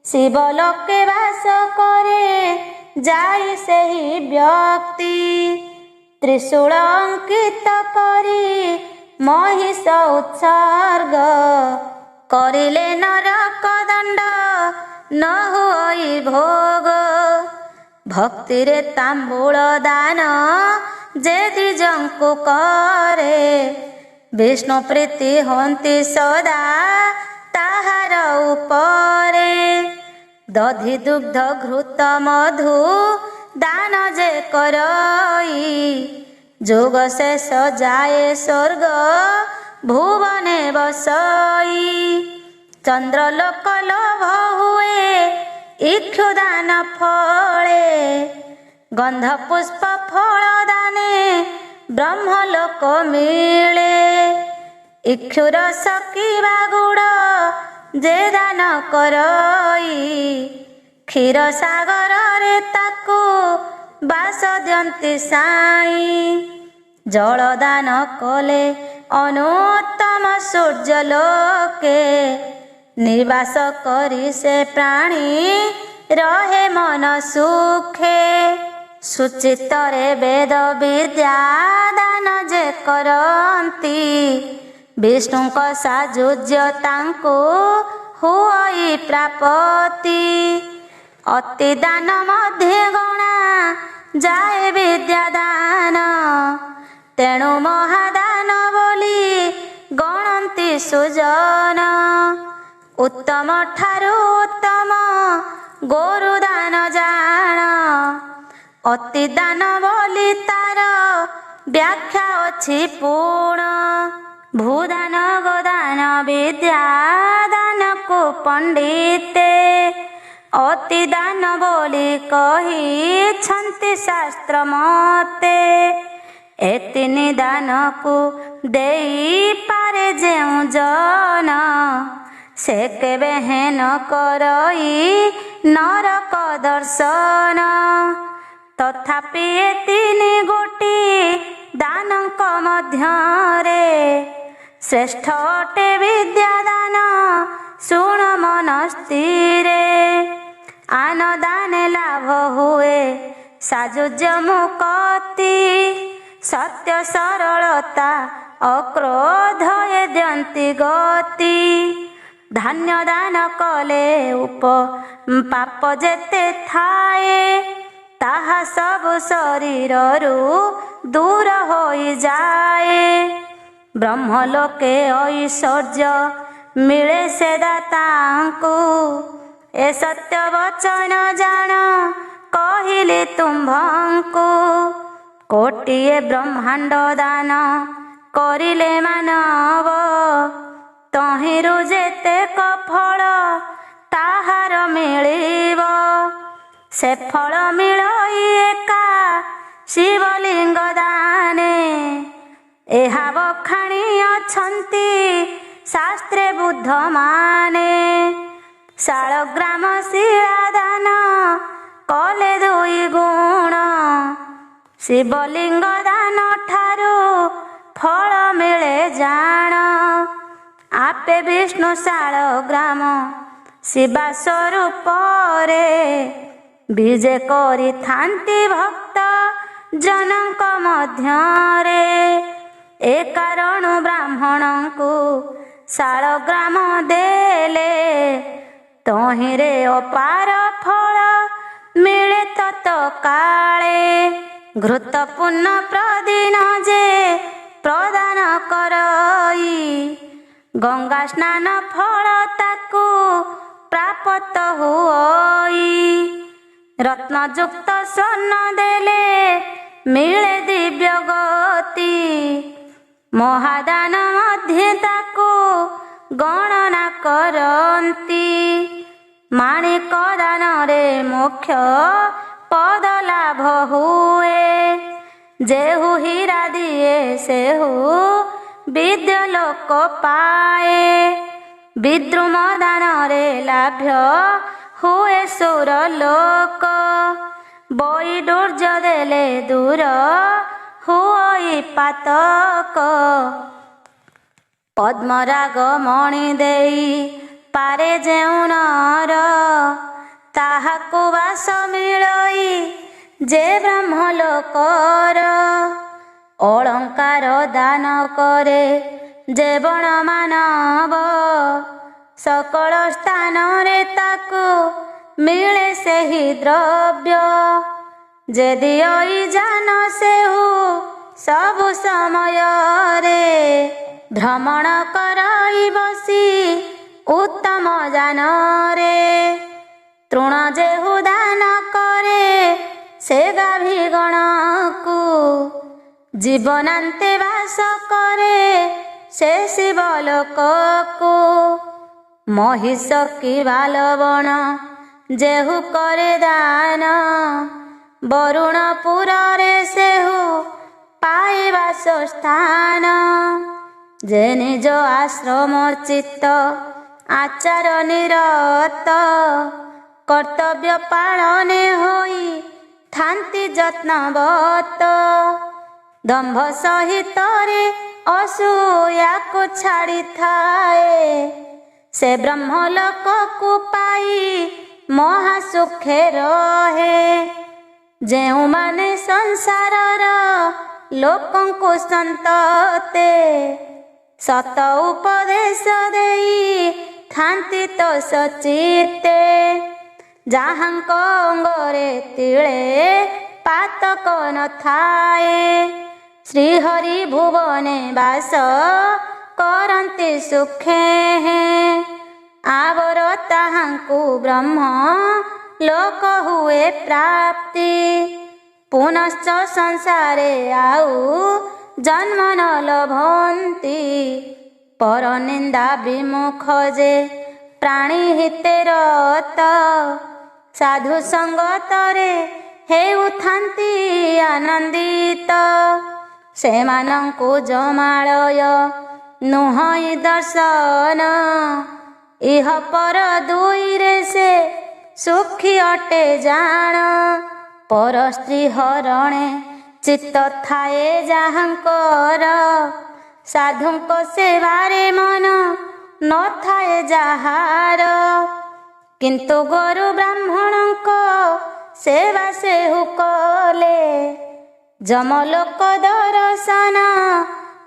ଶିବଲୋକେ ବାସ କରେ ଯାଇ ସେହି ବ୍ୟକ୍ତି। ତ୍ରିଶୂଳ ଅଙ୍କିତ କରି ମହିଷ ଉତ୍ସର୍ଗ କରିଲେ ନରକ ଦଣ୍ଡ ନ ହୁଅଇ ଭୋଗ। ଭକ୍ତିରେ ତାମ୍ବୁଳ ଦାନ ଯେ ଦ୍ୱିଜଙ୍କୁ କରେ ବିଷ୍ଣୁ ପ୍ରୀତି ହୁଅନ୍ତି ସଦା ତାହାର ଉପରେ। ଦଧି ଦୁଗ୍ଧ ଘୃତ ମଧୁ ଦାନ ଯେ କରଇ ଯୋଗ ଶେଷ ଯାଏ ସ୍ୱର୍ଗ ଭୁବନେ ବସଇ। ଚନ୍ଦ୍ରଲୋକ ଲୋଭ ହୁଏ ଇକ୍ଷୁ ଦାନ ଫଳେ ଗନ୍ଧ ପୁଷ୍ପ ଫଳ ଦାନେ ବ୍ରହ୍ମଲୋକ ମିଳେ। ଇକ୍ଷୁର ସକିବା ଗୁଡ଼ ଯେ ଦାନ କରଇ କ୍ଷୀର ସାଗରରେ ତାକୁ ବାସ ଦିଅନ୍ତି ସାଇ। ଜଳ ଦାନ କଲେ ଅନୁତ୍ତମ ସୂର୍ଯ୍ୟଲୋକେ ନିବାସ କରି ସେ ପ୍ରାଣୀ ରହେ ମନ ସୁଖେ। ସୁଚିତରେ ବେଦ ବିଦ୍ୟା ଦାନ ଯେ କରନ୍ତି ବିଷ୍ଣୁଙ୍କ ସାଯୁଜ୍ୟ ତାଙ୍କୁ ହୁଅଇ ପ୍ରାପତି। ଅତି ଦାନ ମଧ୍ୟ ଗଣା ଯାଏ ବିଦ୍ୟା ଦାନ ତେଣୁ ମହାଦାନ ବୋଲି ଗଣନ୍ତି ସୁଜନ। ଉତ୍ତମ ଠାରୁ ଉତ୍ତମ ଗୋରୁ ଦାନ ଜାଣ ଅତି ଦାନ ବୋଲି ତାର ବ୍ୟାଖ୍ୟା ଅଛି ପୂର୍ଣ୍ଣ। ଭୂଦାନ ଗୋଦାନ ବିଦ୍ୟା ଦାନକୁ ପଣ୍ଡିତେ ଅତି ଦାନ ବୋଲି କହିଛନ୍ତି ଶାସ୍ତ୍ର ମତେ। ଏ ତିନି ଦାନକୁ ଦେଇପାରେ ଯେଉଁ ଜନ ସେ କେବେ ହେନ କରଇ ନରକ ଦର୍ଶନ। ତଥାପି ଏ ତିନି ଗୋଟି ଦାନଙ୍କ ମଧ୍ୟରେ ଶ୍ରେଷ୍ଠ ଅଟେ ବିଦ୍ୟା ଦାନ ଶୁଣ ମନ ସ୍ଥିରେ। ଆନ ଦାନେ ଲାଭ ହୁଏ ସାଯୁଜ୍ୟ ମୁକ୍ତି ସତ୍ୟ ସରଳତା ଅକ୍ରୋଧ ଏ ଦିଅନ୍ତି ଗତି। ଧାନ୍ୟ ଦାନ କଲେ ପାପ ଯେତେ ଥାଏ ତାହା ସବୁ ଶରୀରରୁ ଦୂର ହୋଇଯାଏ। ବ୍ରହ୍ମଲୋକେ ଐଶ୍ୱର୍ଯ୍ୟ ମିଳେ ସେ ଦାତାଙ୍କୁ ଏ ସତ୍ୟ ବଚନ ଜାଣ କହିଲି ତୁମ୍ଭଙ୍କୁ। କୋଟିଏ ବ୍ରହ୍ମାଣ୍ଡ ଦାନ କରିଲେ ମାନବ ତହିଁରୁ ଯେତେକ ଫଳ ତାହାର ମିଳିବ ସେ ଫଳ ମିଳଇ ଏକା ଶିବଲିଙ୍ଗ ଦାନେ। ଏହା ବଖାଣି ଅଛନ୍ତି ଶାସ୍ତ୍ରେ ବୁଦ୍ଧ ମାନେ। ଶାଳଗ୍ରାମ ଶିଳା ଦାନ କଲେ 2 ଗୁଣ ଶିବଲିଙ୍ଗ ଦାନ ଠାରୁ ଫଳ ମିଳେ ଜାଣ। ଆପେ ବିଷ୍ଣୁ ଶାଳଗ୍ରାମ ଶିବା ସ୍ୱରୂପରେ ବିଜେ କରିଥାନ୍ତି ଭକ୍ତ ଜନଙ୍କ ମଧ୍ୟରେ। ଏ କାରଣ ବ୍ରାହ୍ମଣଙ୍କୁ ଶାଳଗ୍ରାମ ଦେଲେ ତହିଁରେ ଅପାର ଫଳ ମିଳେ ତତ କାଳେ। ଘୃତପୂର୍ଣ୍ଣ ପ୍ରଦିନ ଯେ ପ୍ରଦାନ କରଇ, ଗଙ୍ଗା ସ୍ନାନ ଫଳ ତାକୁ ପ୍ରାପ୍ତ ହୁଅଇ। ରତ୍ନଯୁକ୍ତ ସ୍ୱର୍ଣ୍ଣ ଦେଲେ ମିଳେ ଦିବ୍ୟ ଗତି, ମହାଦାନ ମଧ୍ୟ ତାକୁ ଗଣନା କରନ୍ତି। ମାଣିକ ଦାନରେ ମୋକ୍ଷ ପଦ ଲାଭ ହୁଏ, ଯେହୁ ହୀରା ଦିଏ ସେହୁ ବିଦ୍ୟ ଲୋକ ପାଏ। ବିଦ୍ରୁମ ଦାନରେ ଲାଭ୍ୟ ହୁଏ ସୁର ଲୋକ, ବୈଡୂର୍ଯ୍ୟ ଦେଲେ ଦୂର ହୁଅଇ ପାତକ। ପଦ୍ମରାଗ ମଣି ଦେଇ ପାରେ ଯେଉଁ ନର, ତାହାକୁ ବାସ ମିଳଇ ଯେ ବ୍ରହ୍ମଲୋକର। ଅଳଙ୍କାର ଦାନ କରେ ଯେ ବଣ ମାନବ, ସକଳ ସ୍ଥାନରେ ତାକୁ ମିଳେ ସେହି ଦ୍ରବ୍ୟ। ଯେ ଦିଅଇ ଜାନ ସେହୁ ସବୁ ସମୟରେ, ଭ୍ରମଣ କରଇ ବସି ଉତ୍ତମ ଯାନରେ। ତୃଣ ଯେହୁ ଦାନ କରେ ସେ ଗାଭୀଗଣକୁ, ଜୀବନାନ୍ତେ ବାସ କରେ ସେ ଶିବଲୋକକୁ। ମହିଷ କି ବାଲବଣ ଯେହୁ କରେ ଦାନ, ବରୁଣପୁରରେ ସେହୁ ପାଏ ବାସସ୍ଥାନ। ଯେ ନିଜ ଆଶ୍ରମ ଚିତ୍ତ ଆଚାର ନିରତ, କର୍ତ୍ତବ୍ୟ ପାଳନେ ହୋଇ ଥାନ୍ତି ଯତ୍ନବତ। ଦମ୍ଭ ସହିତରେ ଅସୂୟାକୁ ଛାଡ଼ିଥାଏ, ସେ ବ୍ରହ୍ମଲୋକକୁ ପାଇ ମହାସୁଖେ ରହେ। ଯେଉଁମାନେ ସଂସାରର ଲୋକଙ୍କୁ ସନ୍ତତେ, ସତ ଉପଦେଶ ଦେଇ ଥାନ୍ତି ତ ସଚିତେ। ଯାହାଙ୍କ ଅଙ୍ଗରେ ତିଳେ ପାତକ ନଥାଏ, ଶ୍ରୀହରି ଭୁବନେ ବାସ କରନ୍ତି ସୁଖେ। ଆବର ତାହାଙ୍କୁ ବ୍ରହ୍ମ ଲୋକ ହୁଏ ପ୍ରାପ୍ତି, ପୁନଶ୍ଚ ସଂସାରେ ଆଉ ଜନ୍ମ ନ ଲଭନ୍ତି। ପରନିନ୍ଦା ବିମୁଖ ଯେ ପ୍ରାଣୀ ହିତେ ରତ, ସାଧୁ ସଙ୍ଗତରେ ହେଉଥାନ୍ତି ଆନନ୍ଦିତ। ସେମାନଙ୍କୁ ଜମାଳୟ ନୁହଁଇ ଦର୍ଶନ, ଇହ ପର ଦୁଇରେ ସେ ସୁଖୀ ଅଟେ ଜାଣ। ପର ସ୍ତ୍ରୀ ହରଣେ ଚିତ୍ତ ଥାଏ ଯାହାଙ୍କର, ସାଧୁଙ୍କ ସେବାରେ ମନ ନଥାଏ ଯାହାର। କିନ୍ତୁ ଗୁରୁ ବ୍ରାହ୍ମଣଙ୍କ ସେବା ସେହୁ କଲେ, ଯମଲୋକ ଦର୍ଶନ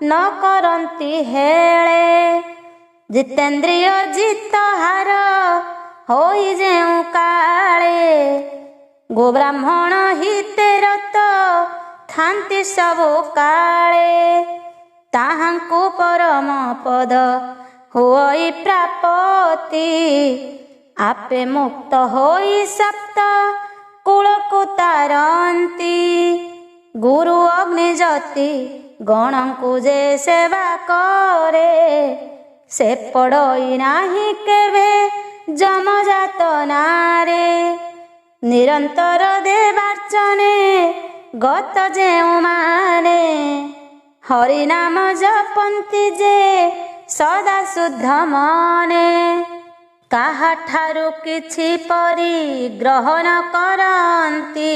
ନ କରନ୍ତି ହେଳେ। ଜିତେନ୍ଦ୍ରିୟ ଜିତହାର ହୋଇ ଯେଉଁ କାଳେ, ଗୋବ୍ରାହ୍ମଣ ହିତେ ରତ ଥାନ୍ତି ସବୁ କାଳେ। ତାହାଙ୍କୁ ପରମ ପଦ ହୁଅଇ ପ୍ରାପତି, ଆପେ ମୁକ୍ତ ହୋଇ ସପ୍ତ କୂଳକୁ ତାରନ୍ତି। ଗୁରୁ ଅଗ୍ନିଜ୍ୟୋତି ଗଣଙ୍କୁ ଯେ ସେବା କରେ, ସେ ପଡ଼ଇ ନାହିଁ କେବେ ଯମଯାତନାରେ। ନିରନ୍ତର ଦେବାର୍ଚ୍ଚନେ ଗତ ଯେଉଁମାନେ, ହରିନାମ ଜପନ୍ତି ଯେ ସଦା ଶୁଦ୍ଧ ମନେ। କାହାଠାରୁ କିଛି ପରିଗ୍ରହ ନ କରନ୍ତି,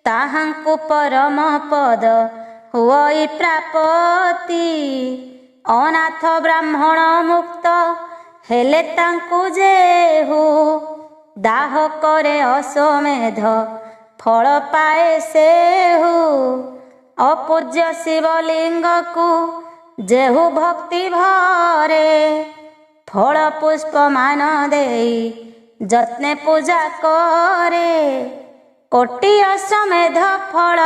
ତାହାଙ୍କୁ ପରମ ପଦ ହୁଅଇ ପ୍ରାପତି। ଅନାଥ ବ୍ରାହ୍ମଣ ମୁକ୍ତ ହେଲେ ତାଙ୍କୁ ଯେହୁ, ଦାହ କରେ ଅଶ୍ୱମେଧ ଫଳ ପାଏ ସେହୁ। ଅପୂଜ୍ୟ ଶିବଲିଙ୍ଗକୁ ଯେହୁ ଭକ୍ତି ଭରେ, ଫଳ ପୁଷ୍ପ ମାନ ଦେଇ ଯତ୍ନେ ପୂଜା କରେ। କୋଟି ଅଶ୍ୱମେଧ ଫଳ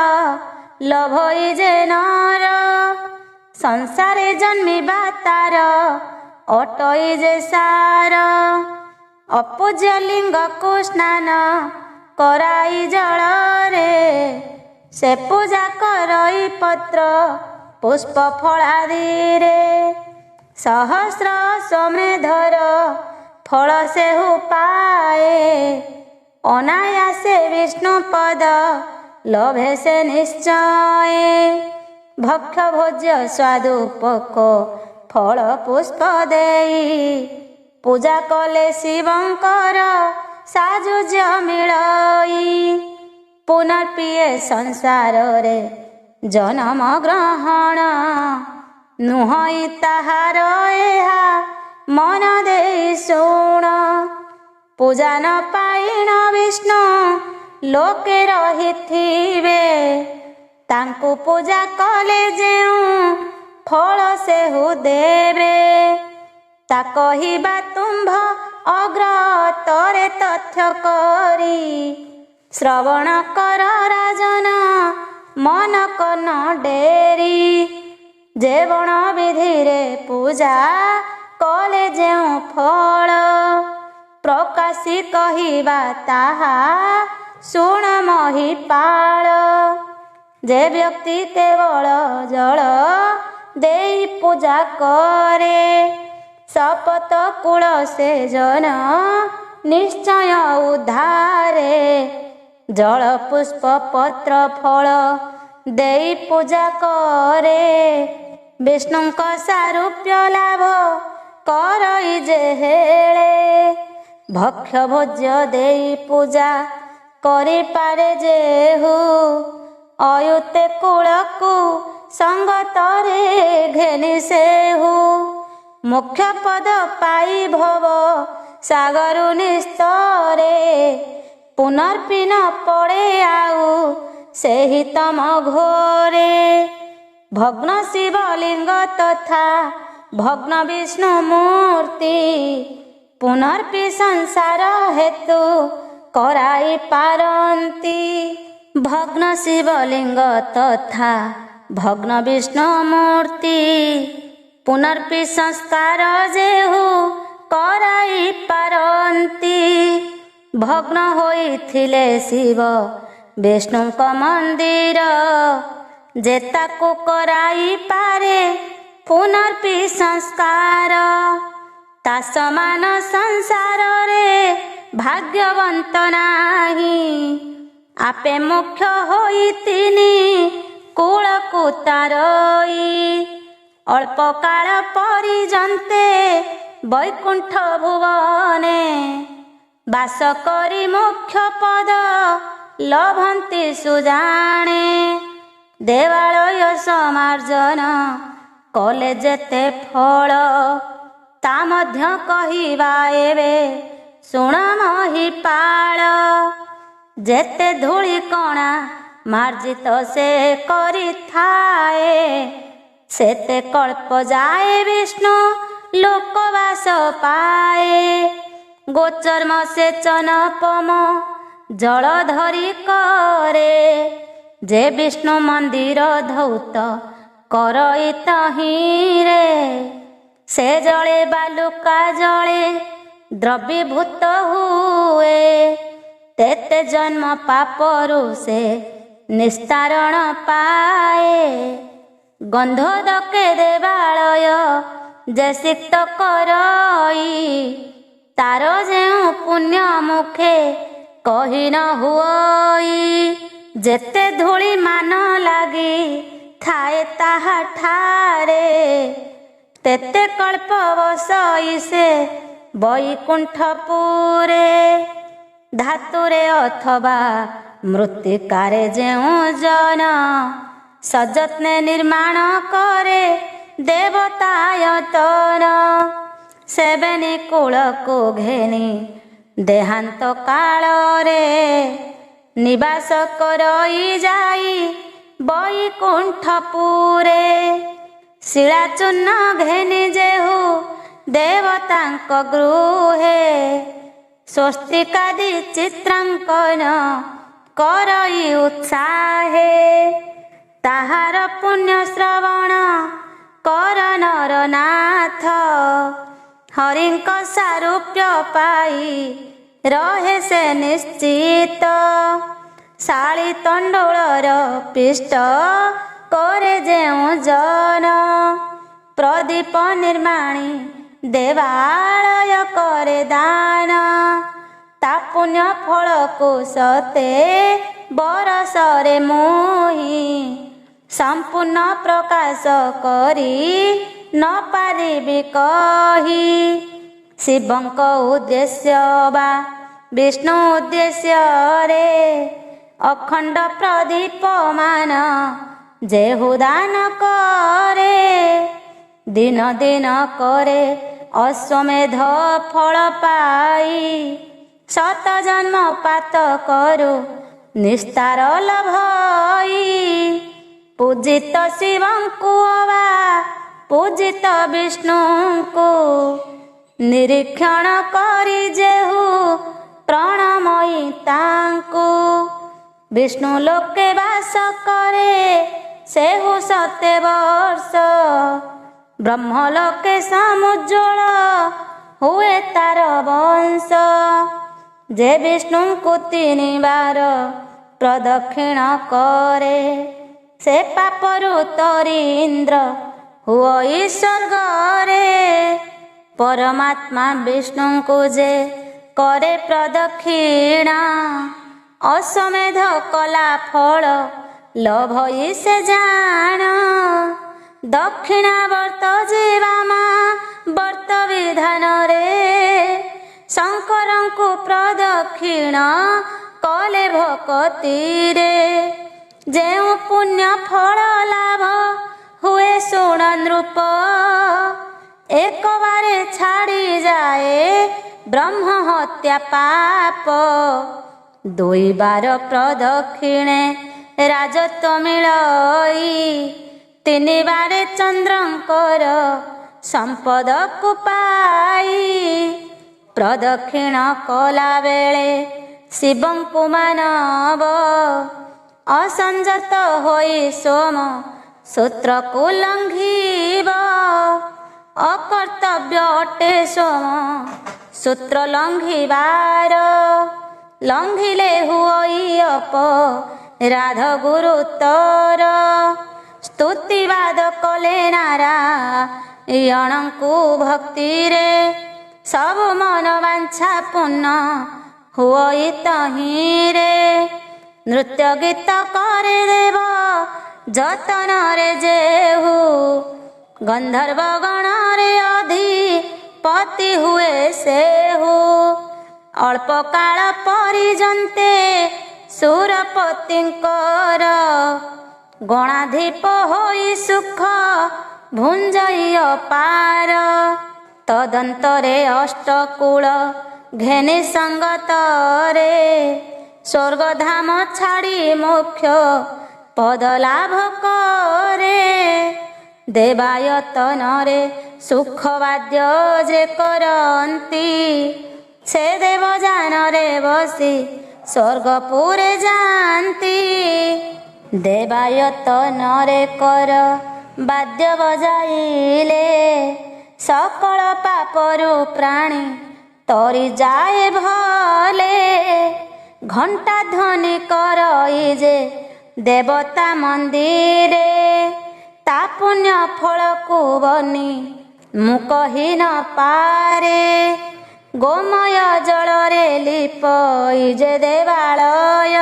ଲୋଭଇ ଯେ ନର, ସଂସାରେ ଜନ୍ମିବା ତାର ଅଟଇ ଯେ ସାର। ଅପୂଜ୍ୟ ଲିଙ୍ଗକୁ ସ୍ନାନ କରାଇ ଜଳରେ, ସେ ପୂଜା କରଇ ପତ୍ର ପୁଷ୍ପ ଫଳାଦିରେ। ସହସ୍ର ଅଶ୍ୱମେଧର ଫଳ ସେହୁ ପାଏ, ଅନାୟାସେ ବିଷ୍ଣୁ ପଦ ଲୋଭେ ସେ ନିଶ୍ଚୟ। ଭକ୍ଷ ଭୋଜ୍ୟ ସ୍ୱାଦୁପକ ଫଳ ପୁଷ୍ପ ଦେଇ, ପୂଜା କଲେ ଶିବଙ୍କର ସାଜୁଜ୍ୟ ମିଳଇ। ପୁନର୍ପିଏ ସଂସାରରେ ଜନମ ଗ୍ରହଣ, ନୁହଁଇ ତାହାର ଏହା ମନ ଦେଇ ଶୁଣ। ପୂଜା ନ ପାଇଣ ବିଷ୍ଣୁ ଲୋକେ ରହିଥିବେ, ତାଙ୍କୁ ପୂଜା କଲେ ଯେଉଁ ଫଳ ସେହୁ ଦେବେ। ତା କହିବା ତୁମ୍ଭ ଅଗ୍ରତରେ ତଥ୍ୟ କରି, ଶ୍ରବଣ କର ରାଜନ ମନ କନ ଡେରି। ଯେ ବଣ ବିଧିରେ ପୂଜା କଲେ ଯେଉଁ ଫଳ, ପ୍ରକାଶି କହିବା ତାହା ଶୁଣ ମହିପାଳ। ଯେ ବ୍ୟକ୍ତି କେବଳ ଜଳ ଦେଇ ପୂଜା କରେ, ଶପଥ କୂଳ ସେ ଜନ ନିଶ୍ଚୟ ଉଦ୍ଧାରେ। ଜଳ ପୁଷ୍ପ ପତ୍ର ଫଳ ଦେଇ ପୂଜା କରେ, ବିଷ୍ଣୁଙ୍କ ସାରୂପ୍ୟ ଲାଭ କରଇ ଯେ ହେଳେ। ଭକ୍ଷ ଭୋଜ୍ୟ ଦେଇ ପୂଜା କରିପାରେ ଯେହୁ, ଅୟୁତେ କୂଳକୁ ସଙ୍ଗତରେ ଘେନି ସେହୁ। ମୁଖ୍ୟ ପଦ ପାଇ ଭବ ସାଗରୁ ନିସ୍ତରେ, ପୁନର୍ପି ନ ପଡ଼େ ଆଉ ସେହି ତମ ଘୋରେ। ଭଗ୍ନ ଶିବଲିଙ୍ଗ ତଥା ଭଗ୍ନ ବିଷ୍ଣୁ ମୂର୍ତ୍ତି, ପୁନର୍ପି ସଂସାର ହେତୁ କରାଇ ପାରନ୍ତି। ଭଗ୍ନ ଶିବଲିଙ୍ଗ ତଥା ଭଗ୍ନ ବିଷ୍ଣୁ ମୂର୍ତ୍ତି, ପୁନର୍ପି ସଂସ୍କାର ଯେହୁ କରାଇ ପାରନ୍ତି। ଭଗ୍ନ ହୋଇଥିଲେ ଶିବ ବିଷ୍ଣୁଙ୍କ ମନ୍ଦିର, ଯେ ତାକୁ କରାଇ ପାରେ ପୁନର୍ପି ସଂସ୍କାର। ତା ସମାନ ସଂସାରରେ ଭାଗ୍ୟବନ୍ତ ନାହିଁ, ଆପେ ମୁଖ୍ୟ ହୋଇ ତିନି କୂଳକୁ ତାରଇ। ଅଳ୍ପ କାଳ ପର୍ଯ୍ୟନ୍ତେ ବୈକୁଣ୍ଠ ଭୁବନେ, ବାସ କରି ମୁଖ୍ୟ ପଦ ଲଭନ୍ତି ସୁଜାଣେ। ଦେବାଳୟ ସମାର୍ଜନ କଲେ ଯେତେ ଫଳ, ତା ମଧ୍ୟ କହିବା ଏବେ ଶୁଣ ମହିପାଳ। ଯେତେ ଧୂଳି କଣା ମାର୍ଜିତ ସେ କରିଥାଏ, ସେତେ କଳ୍ପ ଯାଏ ବିଷ୍ଣୁ ଲୋକବାସ ପାଏ। ଗୋଚର୍ମ ସେଚନ ପମ ଜଳ ଧରି କରେ, ଯେ ବିଷ୍ଣୁ ମନ୍ଦିର ଧୌତ କରଇ ତହିଁରେ। ସେ ଜଳେ ବାଲୁକା ଜଳେ ଦ୍ରବୀଭୂତ ହୁଏ, ତେତେ ଜନ୍ମ ପାପରୁ ସେ ନିସ୍ତାରଣ ପାଏ। ଗନ୍ଧୋଦକେ ଦେବାଳୟ ଯେ ସିକ୍ତ କରଇ, ତାର ଯେଉଁ ପୁଣ୍ୟ ମୁଖେ କହି ନ ହୁଅଇ। ଯେତେ ଧୂଳି ମାନ ଲାଗି ଥାଏ ତାହା ଠାରେ, ତେତେ କଳ୍ପ ବସଇ ସେ ବୈକୁଣ୍ଠପୁରେ। ଧାତୁରେ ଅଥବା ମୃତ୍ତିକାରେ ଯେଉଁ ଜନ, ସଯତ୍ନେ ନିର୍ମାଣ କରେ ଦେବତାୟତନ। ସେବେନି କୂଳକୁ ଘେନି ଦେହାନ୍ତ କାଳରେ, ନିବାସ କରଇ ଯାଇ ବୈକୁଣ୍ଠପୁରେ। ଶିଳା ଚୂର୍ଣ୍ଣ ଘେନି ଯେହୁ ଦେବତାଙ୍କ ଗୃହେ, ସ୍ୱସ୍ତିକାଦି ଚିତ୍ରାଙ୍କନ करई उत्साहे ताहार पुण्य श्रवण कर नरनाथ हरिଙ୍କ सारूप्य पाई रहे से निश्चित शाली तंडुलर पिष्ट करे जेउ जन प्रदीप निर्माणी देवालय करे दान ता पुण्य फल को सते बरसरे मोहि संपूर्ण प्रकाश करी न पारिबि कही शिवଙ୍କ उद्देश्य बा विष्णु उद्देश्य रे अखंड प्रदीप मान जेहु दान करे दिन दिन करे अश्वमेध फल पाई शत जन्म पात करू निस्तार लभई पूजित शिवଙ୍କୁ वा पूजित विष्णुଙ୍କୁ निरीक्षण करी जेहु प्रणमयी तांकु विष्णु लोके वास करे सेहु 7 वर्ष ब्रह्मलोके समुज्ज्वल हुए तार वंश जे विष्णुଙ୍କୁ 3 बार प्रदक्षिण करे से पापरु तरी इंद्र हुई स्वर्ग रे परमात्मा विष्णुଙ୍କୁ जे करे प्रदक्षिणा अश्वमेध कला फल लभई से जान दक्षिणावर्त जीवामा वर्त विधान रे शंकरଙ୍କୁ प्रदक्षिण कले भक्ति रे जेउ पुण्य फल लाभ हुए सुण नृप एक बारे छाड़ी जाए ब्रह्म हत्या पाप 2 बार प्रदक्षिणे राजत्व मिलई 3 बारे चंद्रंकर संपद को पाई प्रदक्षिण कला बेले शिवଙ୍କୁ मानव असंजत होई सोम सूत्र को लंघिब अकर्तव्य अटे सोम सूत्र लंघिबार लंघिले हुई अप राध गुरुतर स्तुतिवाद कले नारा यणଙ୍କୁ भक्ति रे सब मन वांछा पूर्ण हुई तहीं रे नृत्य गीत करे देव जतन रे जेहु गंधर्व गण रे अधिपति हुए सेहु अल्प काल परिजन्ते सुरपतिंकर गणाधिप होई सुख भुंजई अपार तदंतरे अष्टकूल घेनि संगतरे स्वर्गधाम छाड़ी मोक्ष पद लाभ करे देवायतन रे सुख वाद्य जे करंती से देवजान रे बसी स्वर्गपुरे जानती देवायतन रे कर वाद्य बजाइले सकल पापरु प्राणी तरी जाए भले घंटा ध्वनि करई जे देवता मंदिरे ता पुण्य फल को बनी मु कहि न पारे गोमय जल रे लिपई जे देवालय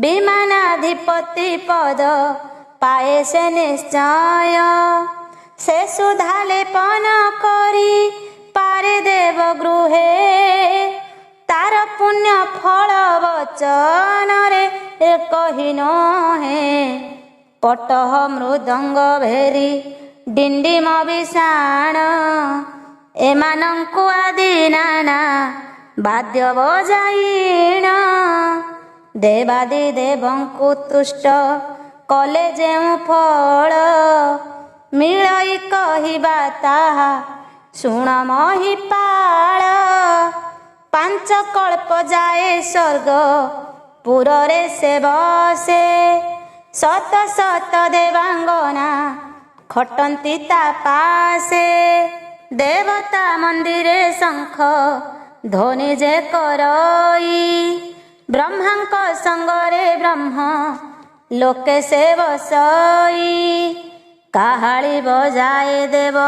विमानाधिपति पद पाए से निश्चय से सुधा लेपन करी पारे देव गृहे तार पुण्य फल वचन रे कहि नहे पटह मृदंग भेरी डिंडिम विषाण एमानंकु आदि नाना वाद्य बजाइण देवादि देवंकु तुष्ट कले जेउ फल मिलई कहिबा ताहा शुण महिपाल 5 कल्प जाए स्वर्ग ପୁରରେ ସେ ବସେ ଶତ ଶତ ଦେବାଙ୍ଗନା ଖଟନ୍ତି ତା ପାଶେ। ଦେବତା ମନ୍ଦିରେ ଶଙ୍ଖ ଧ୍ୱନି ଯେ କରଇ ବ୍ରହ୍ମାଙ୍କ ସଙ୍ଗରେ ବ୍ରହ୍ମ ଲୋକେ ସେ ବସଇ। କାହାଳି ବଜାଏ ଦେବ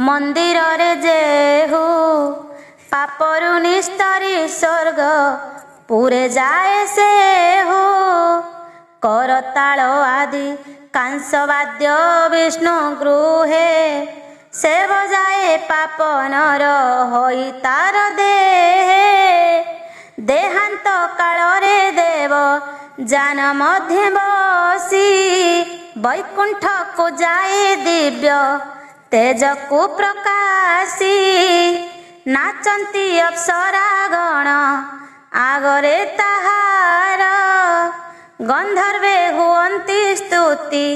ମନ୍ଦିରରେ ଯେହୁ ପାପରୁ ନିସ୍ତରି ସ୍ୱର୍ଗ ପୁରେ ଯାଏ ସେହୁ। କରତାଳ ଆଦି କାଂସବାଦ୍ୟ ବିଷ୍ଣୁ ଗୃହେ ସେ ବଜାଏ ପାପ ନର ହୋଇ ତାର ଦେହେ। ଦେହାନ୍ତ କାଳରେ ଦେବ ଜାନ ମଧ୍ୟ ବସି ବୈକୁଣ୍ଠକୁ ଯାଏ ଦିବ୍ୟ ତେଜକୁ ପ୍ରକାଶି। ନାଚନ୍ତି ଅପ୍ସରା ଗଣ ଆଗରେ ତାହାର ଗନ୍ଧର୍ବେ ହୁଅନ୍ତି ସ୍ତୁତି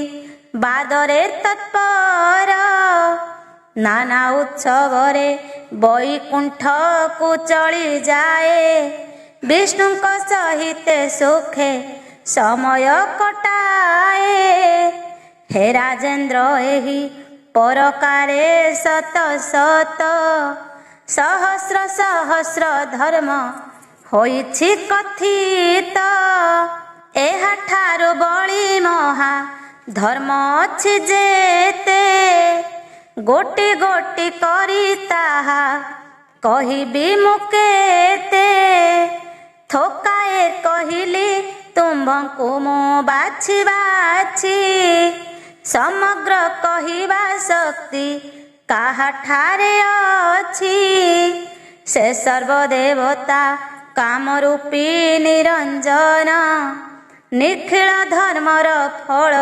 ବାଦରେ ତତ୍ପର। ନାନା ଉତ୍ସବରେ ବୈକୁଣ୍ଠକୁ ଚଳି ଯାଏ ବିଷ୍ଣୁଙ୍କ ସହିତ ସୁଖେ ସମୟ କଟାଏ। ହେ ରାଜେନ୍ଦ୍ର ଏହି ପରକାରେ ଶତ ଶତ ସହସ୍ର ସହସ୍ର ଧର୍ମ ହୋଇଛି କଥିତ। ଏହାଠାରୁ ବଳି ମହା ଧର୍ମ ଅଛି ଯେତେ ଗୋଟି ଗୋଟି କରି ତାହା କହିବି ମୁଁ କେତେ। ଥୋକାଏ କହିଲି ତୁମ୍ଭଙ୍କୁ ମୁଁ ବାଛି ବାଛି ସମଗ୍ର କହିବା ଶକ୍ତି କାହାଠାରେ ଅଛି। ସେ ସର୍ବଦେବତା କାମରୂପୀ ନିରଞ୍ଜନ ନିଖିଳ ଧର୍ମର ଫଳ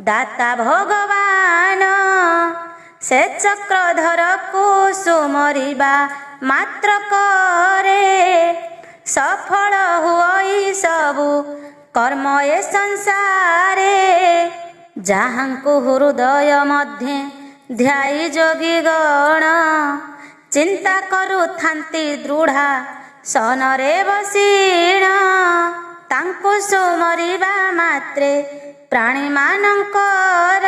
ଦାତା ଭଗବାନ। ସେ ଚକ୍ରଧରକୁ ସୁମରିବା ମାତ୍ର କରେ ସଫଳ ହୁଅଇ ସବୁ କର୍ମ ଏ ସଂସାରେ। ଯାହାଙ୍କୁ ହୃଦୟ ମଧ୍ୟେ ଧ୍ୟାଇ ଯୋଗୀ ଗଣ ଚିନ୍ତା କରୁଥାନ୍ତି ଦୃଢ଼ା ସନରେ ବସିଣ। ତାଙ୍କୁ ସୁମରିବା ମାତ୍ରେ ପ୍ରାଣୀମାନଙ୍କର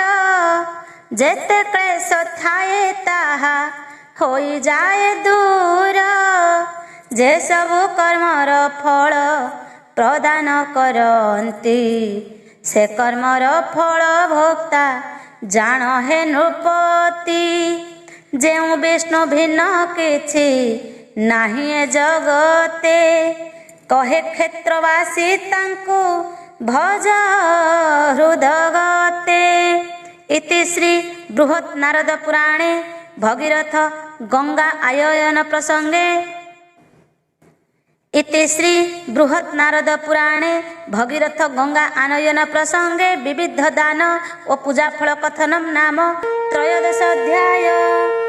ଯେତେ କ୍ଲେଶ ଥାଏ ତାହା ହୋଇଯାଏ ଦୂର। ଯେ ସବୁ କର୍ମର ଫଳ ପ୍ରଦାନ କରନ୍ତି ସେ କର୍ମର ଫଳ ଭୋକ୍ତା ଜାଣ ହେ ନୃପତି। ଯେଉଁ ବିଷ୍ଣୁ ଭିନ୍ନ କିଛି ନାହିଁ ଏ ଜଗତେ କହେ କ୍ଷେତ୍ରବାସୀ ତାଙ୍କୁ ଭଜ ହୃଦଗତେ। ଇତି ଶ୍ରୀ ବୃହତ୍ ନାରଦ ପୁରାଣେ ଭଗୀରଥ ଗଙ୍ଗା ଆୟନ ପ୍ରସଙ୍ଗେ। इति श्री बृहत् नारद पुराणे भगीरथ गंगा आनयन प्रसंगे विविध दान और पूजा फल कथनम नाम त्रयोदश अध्याय।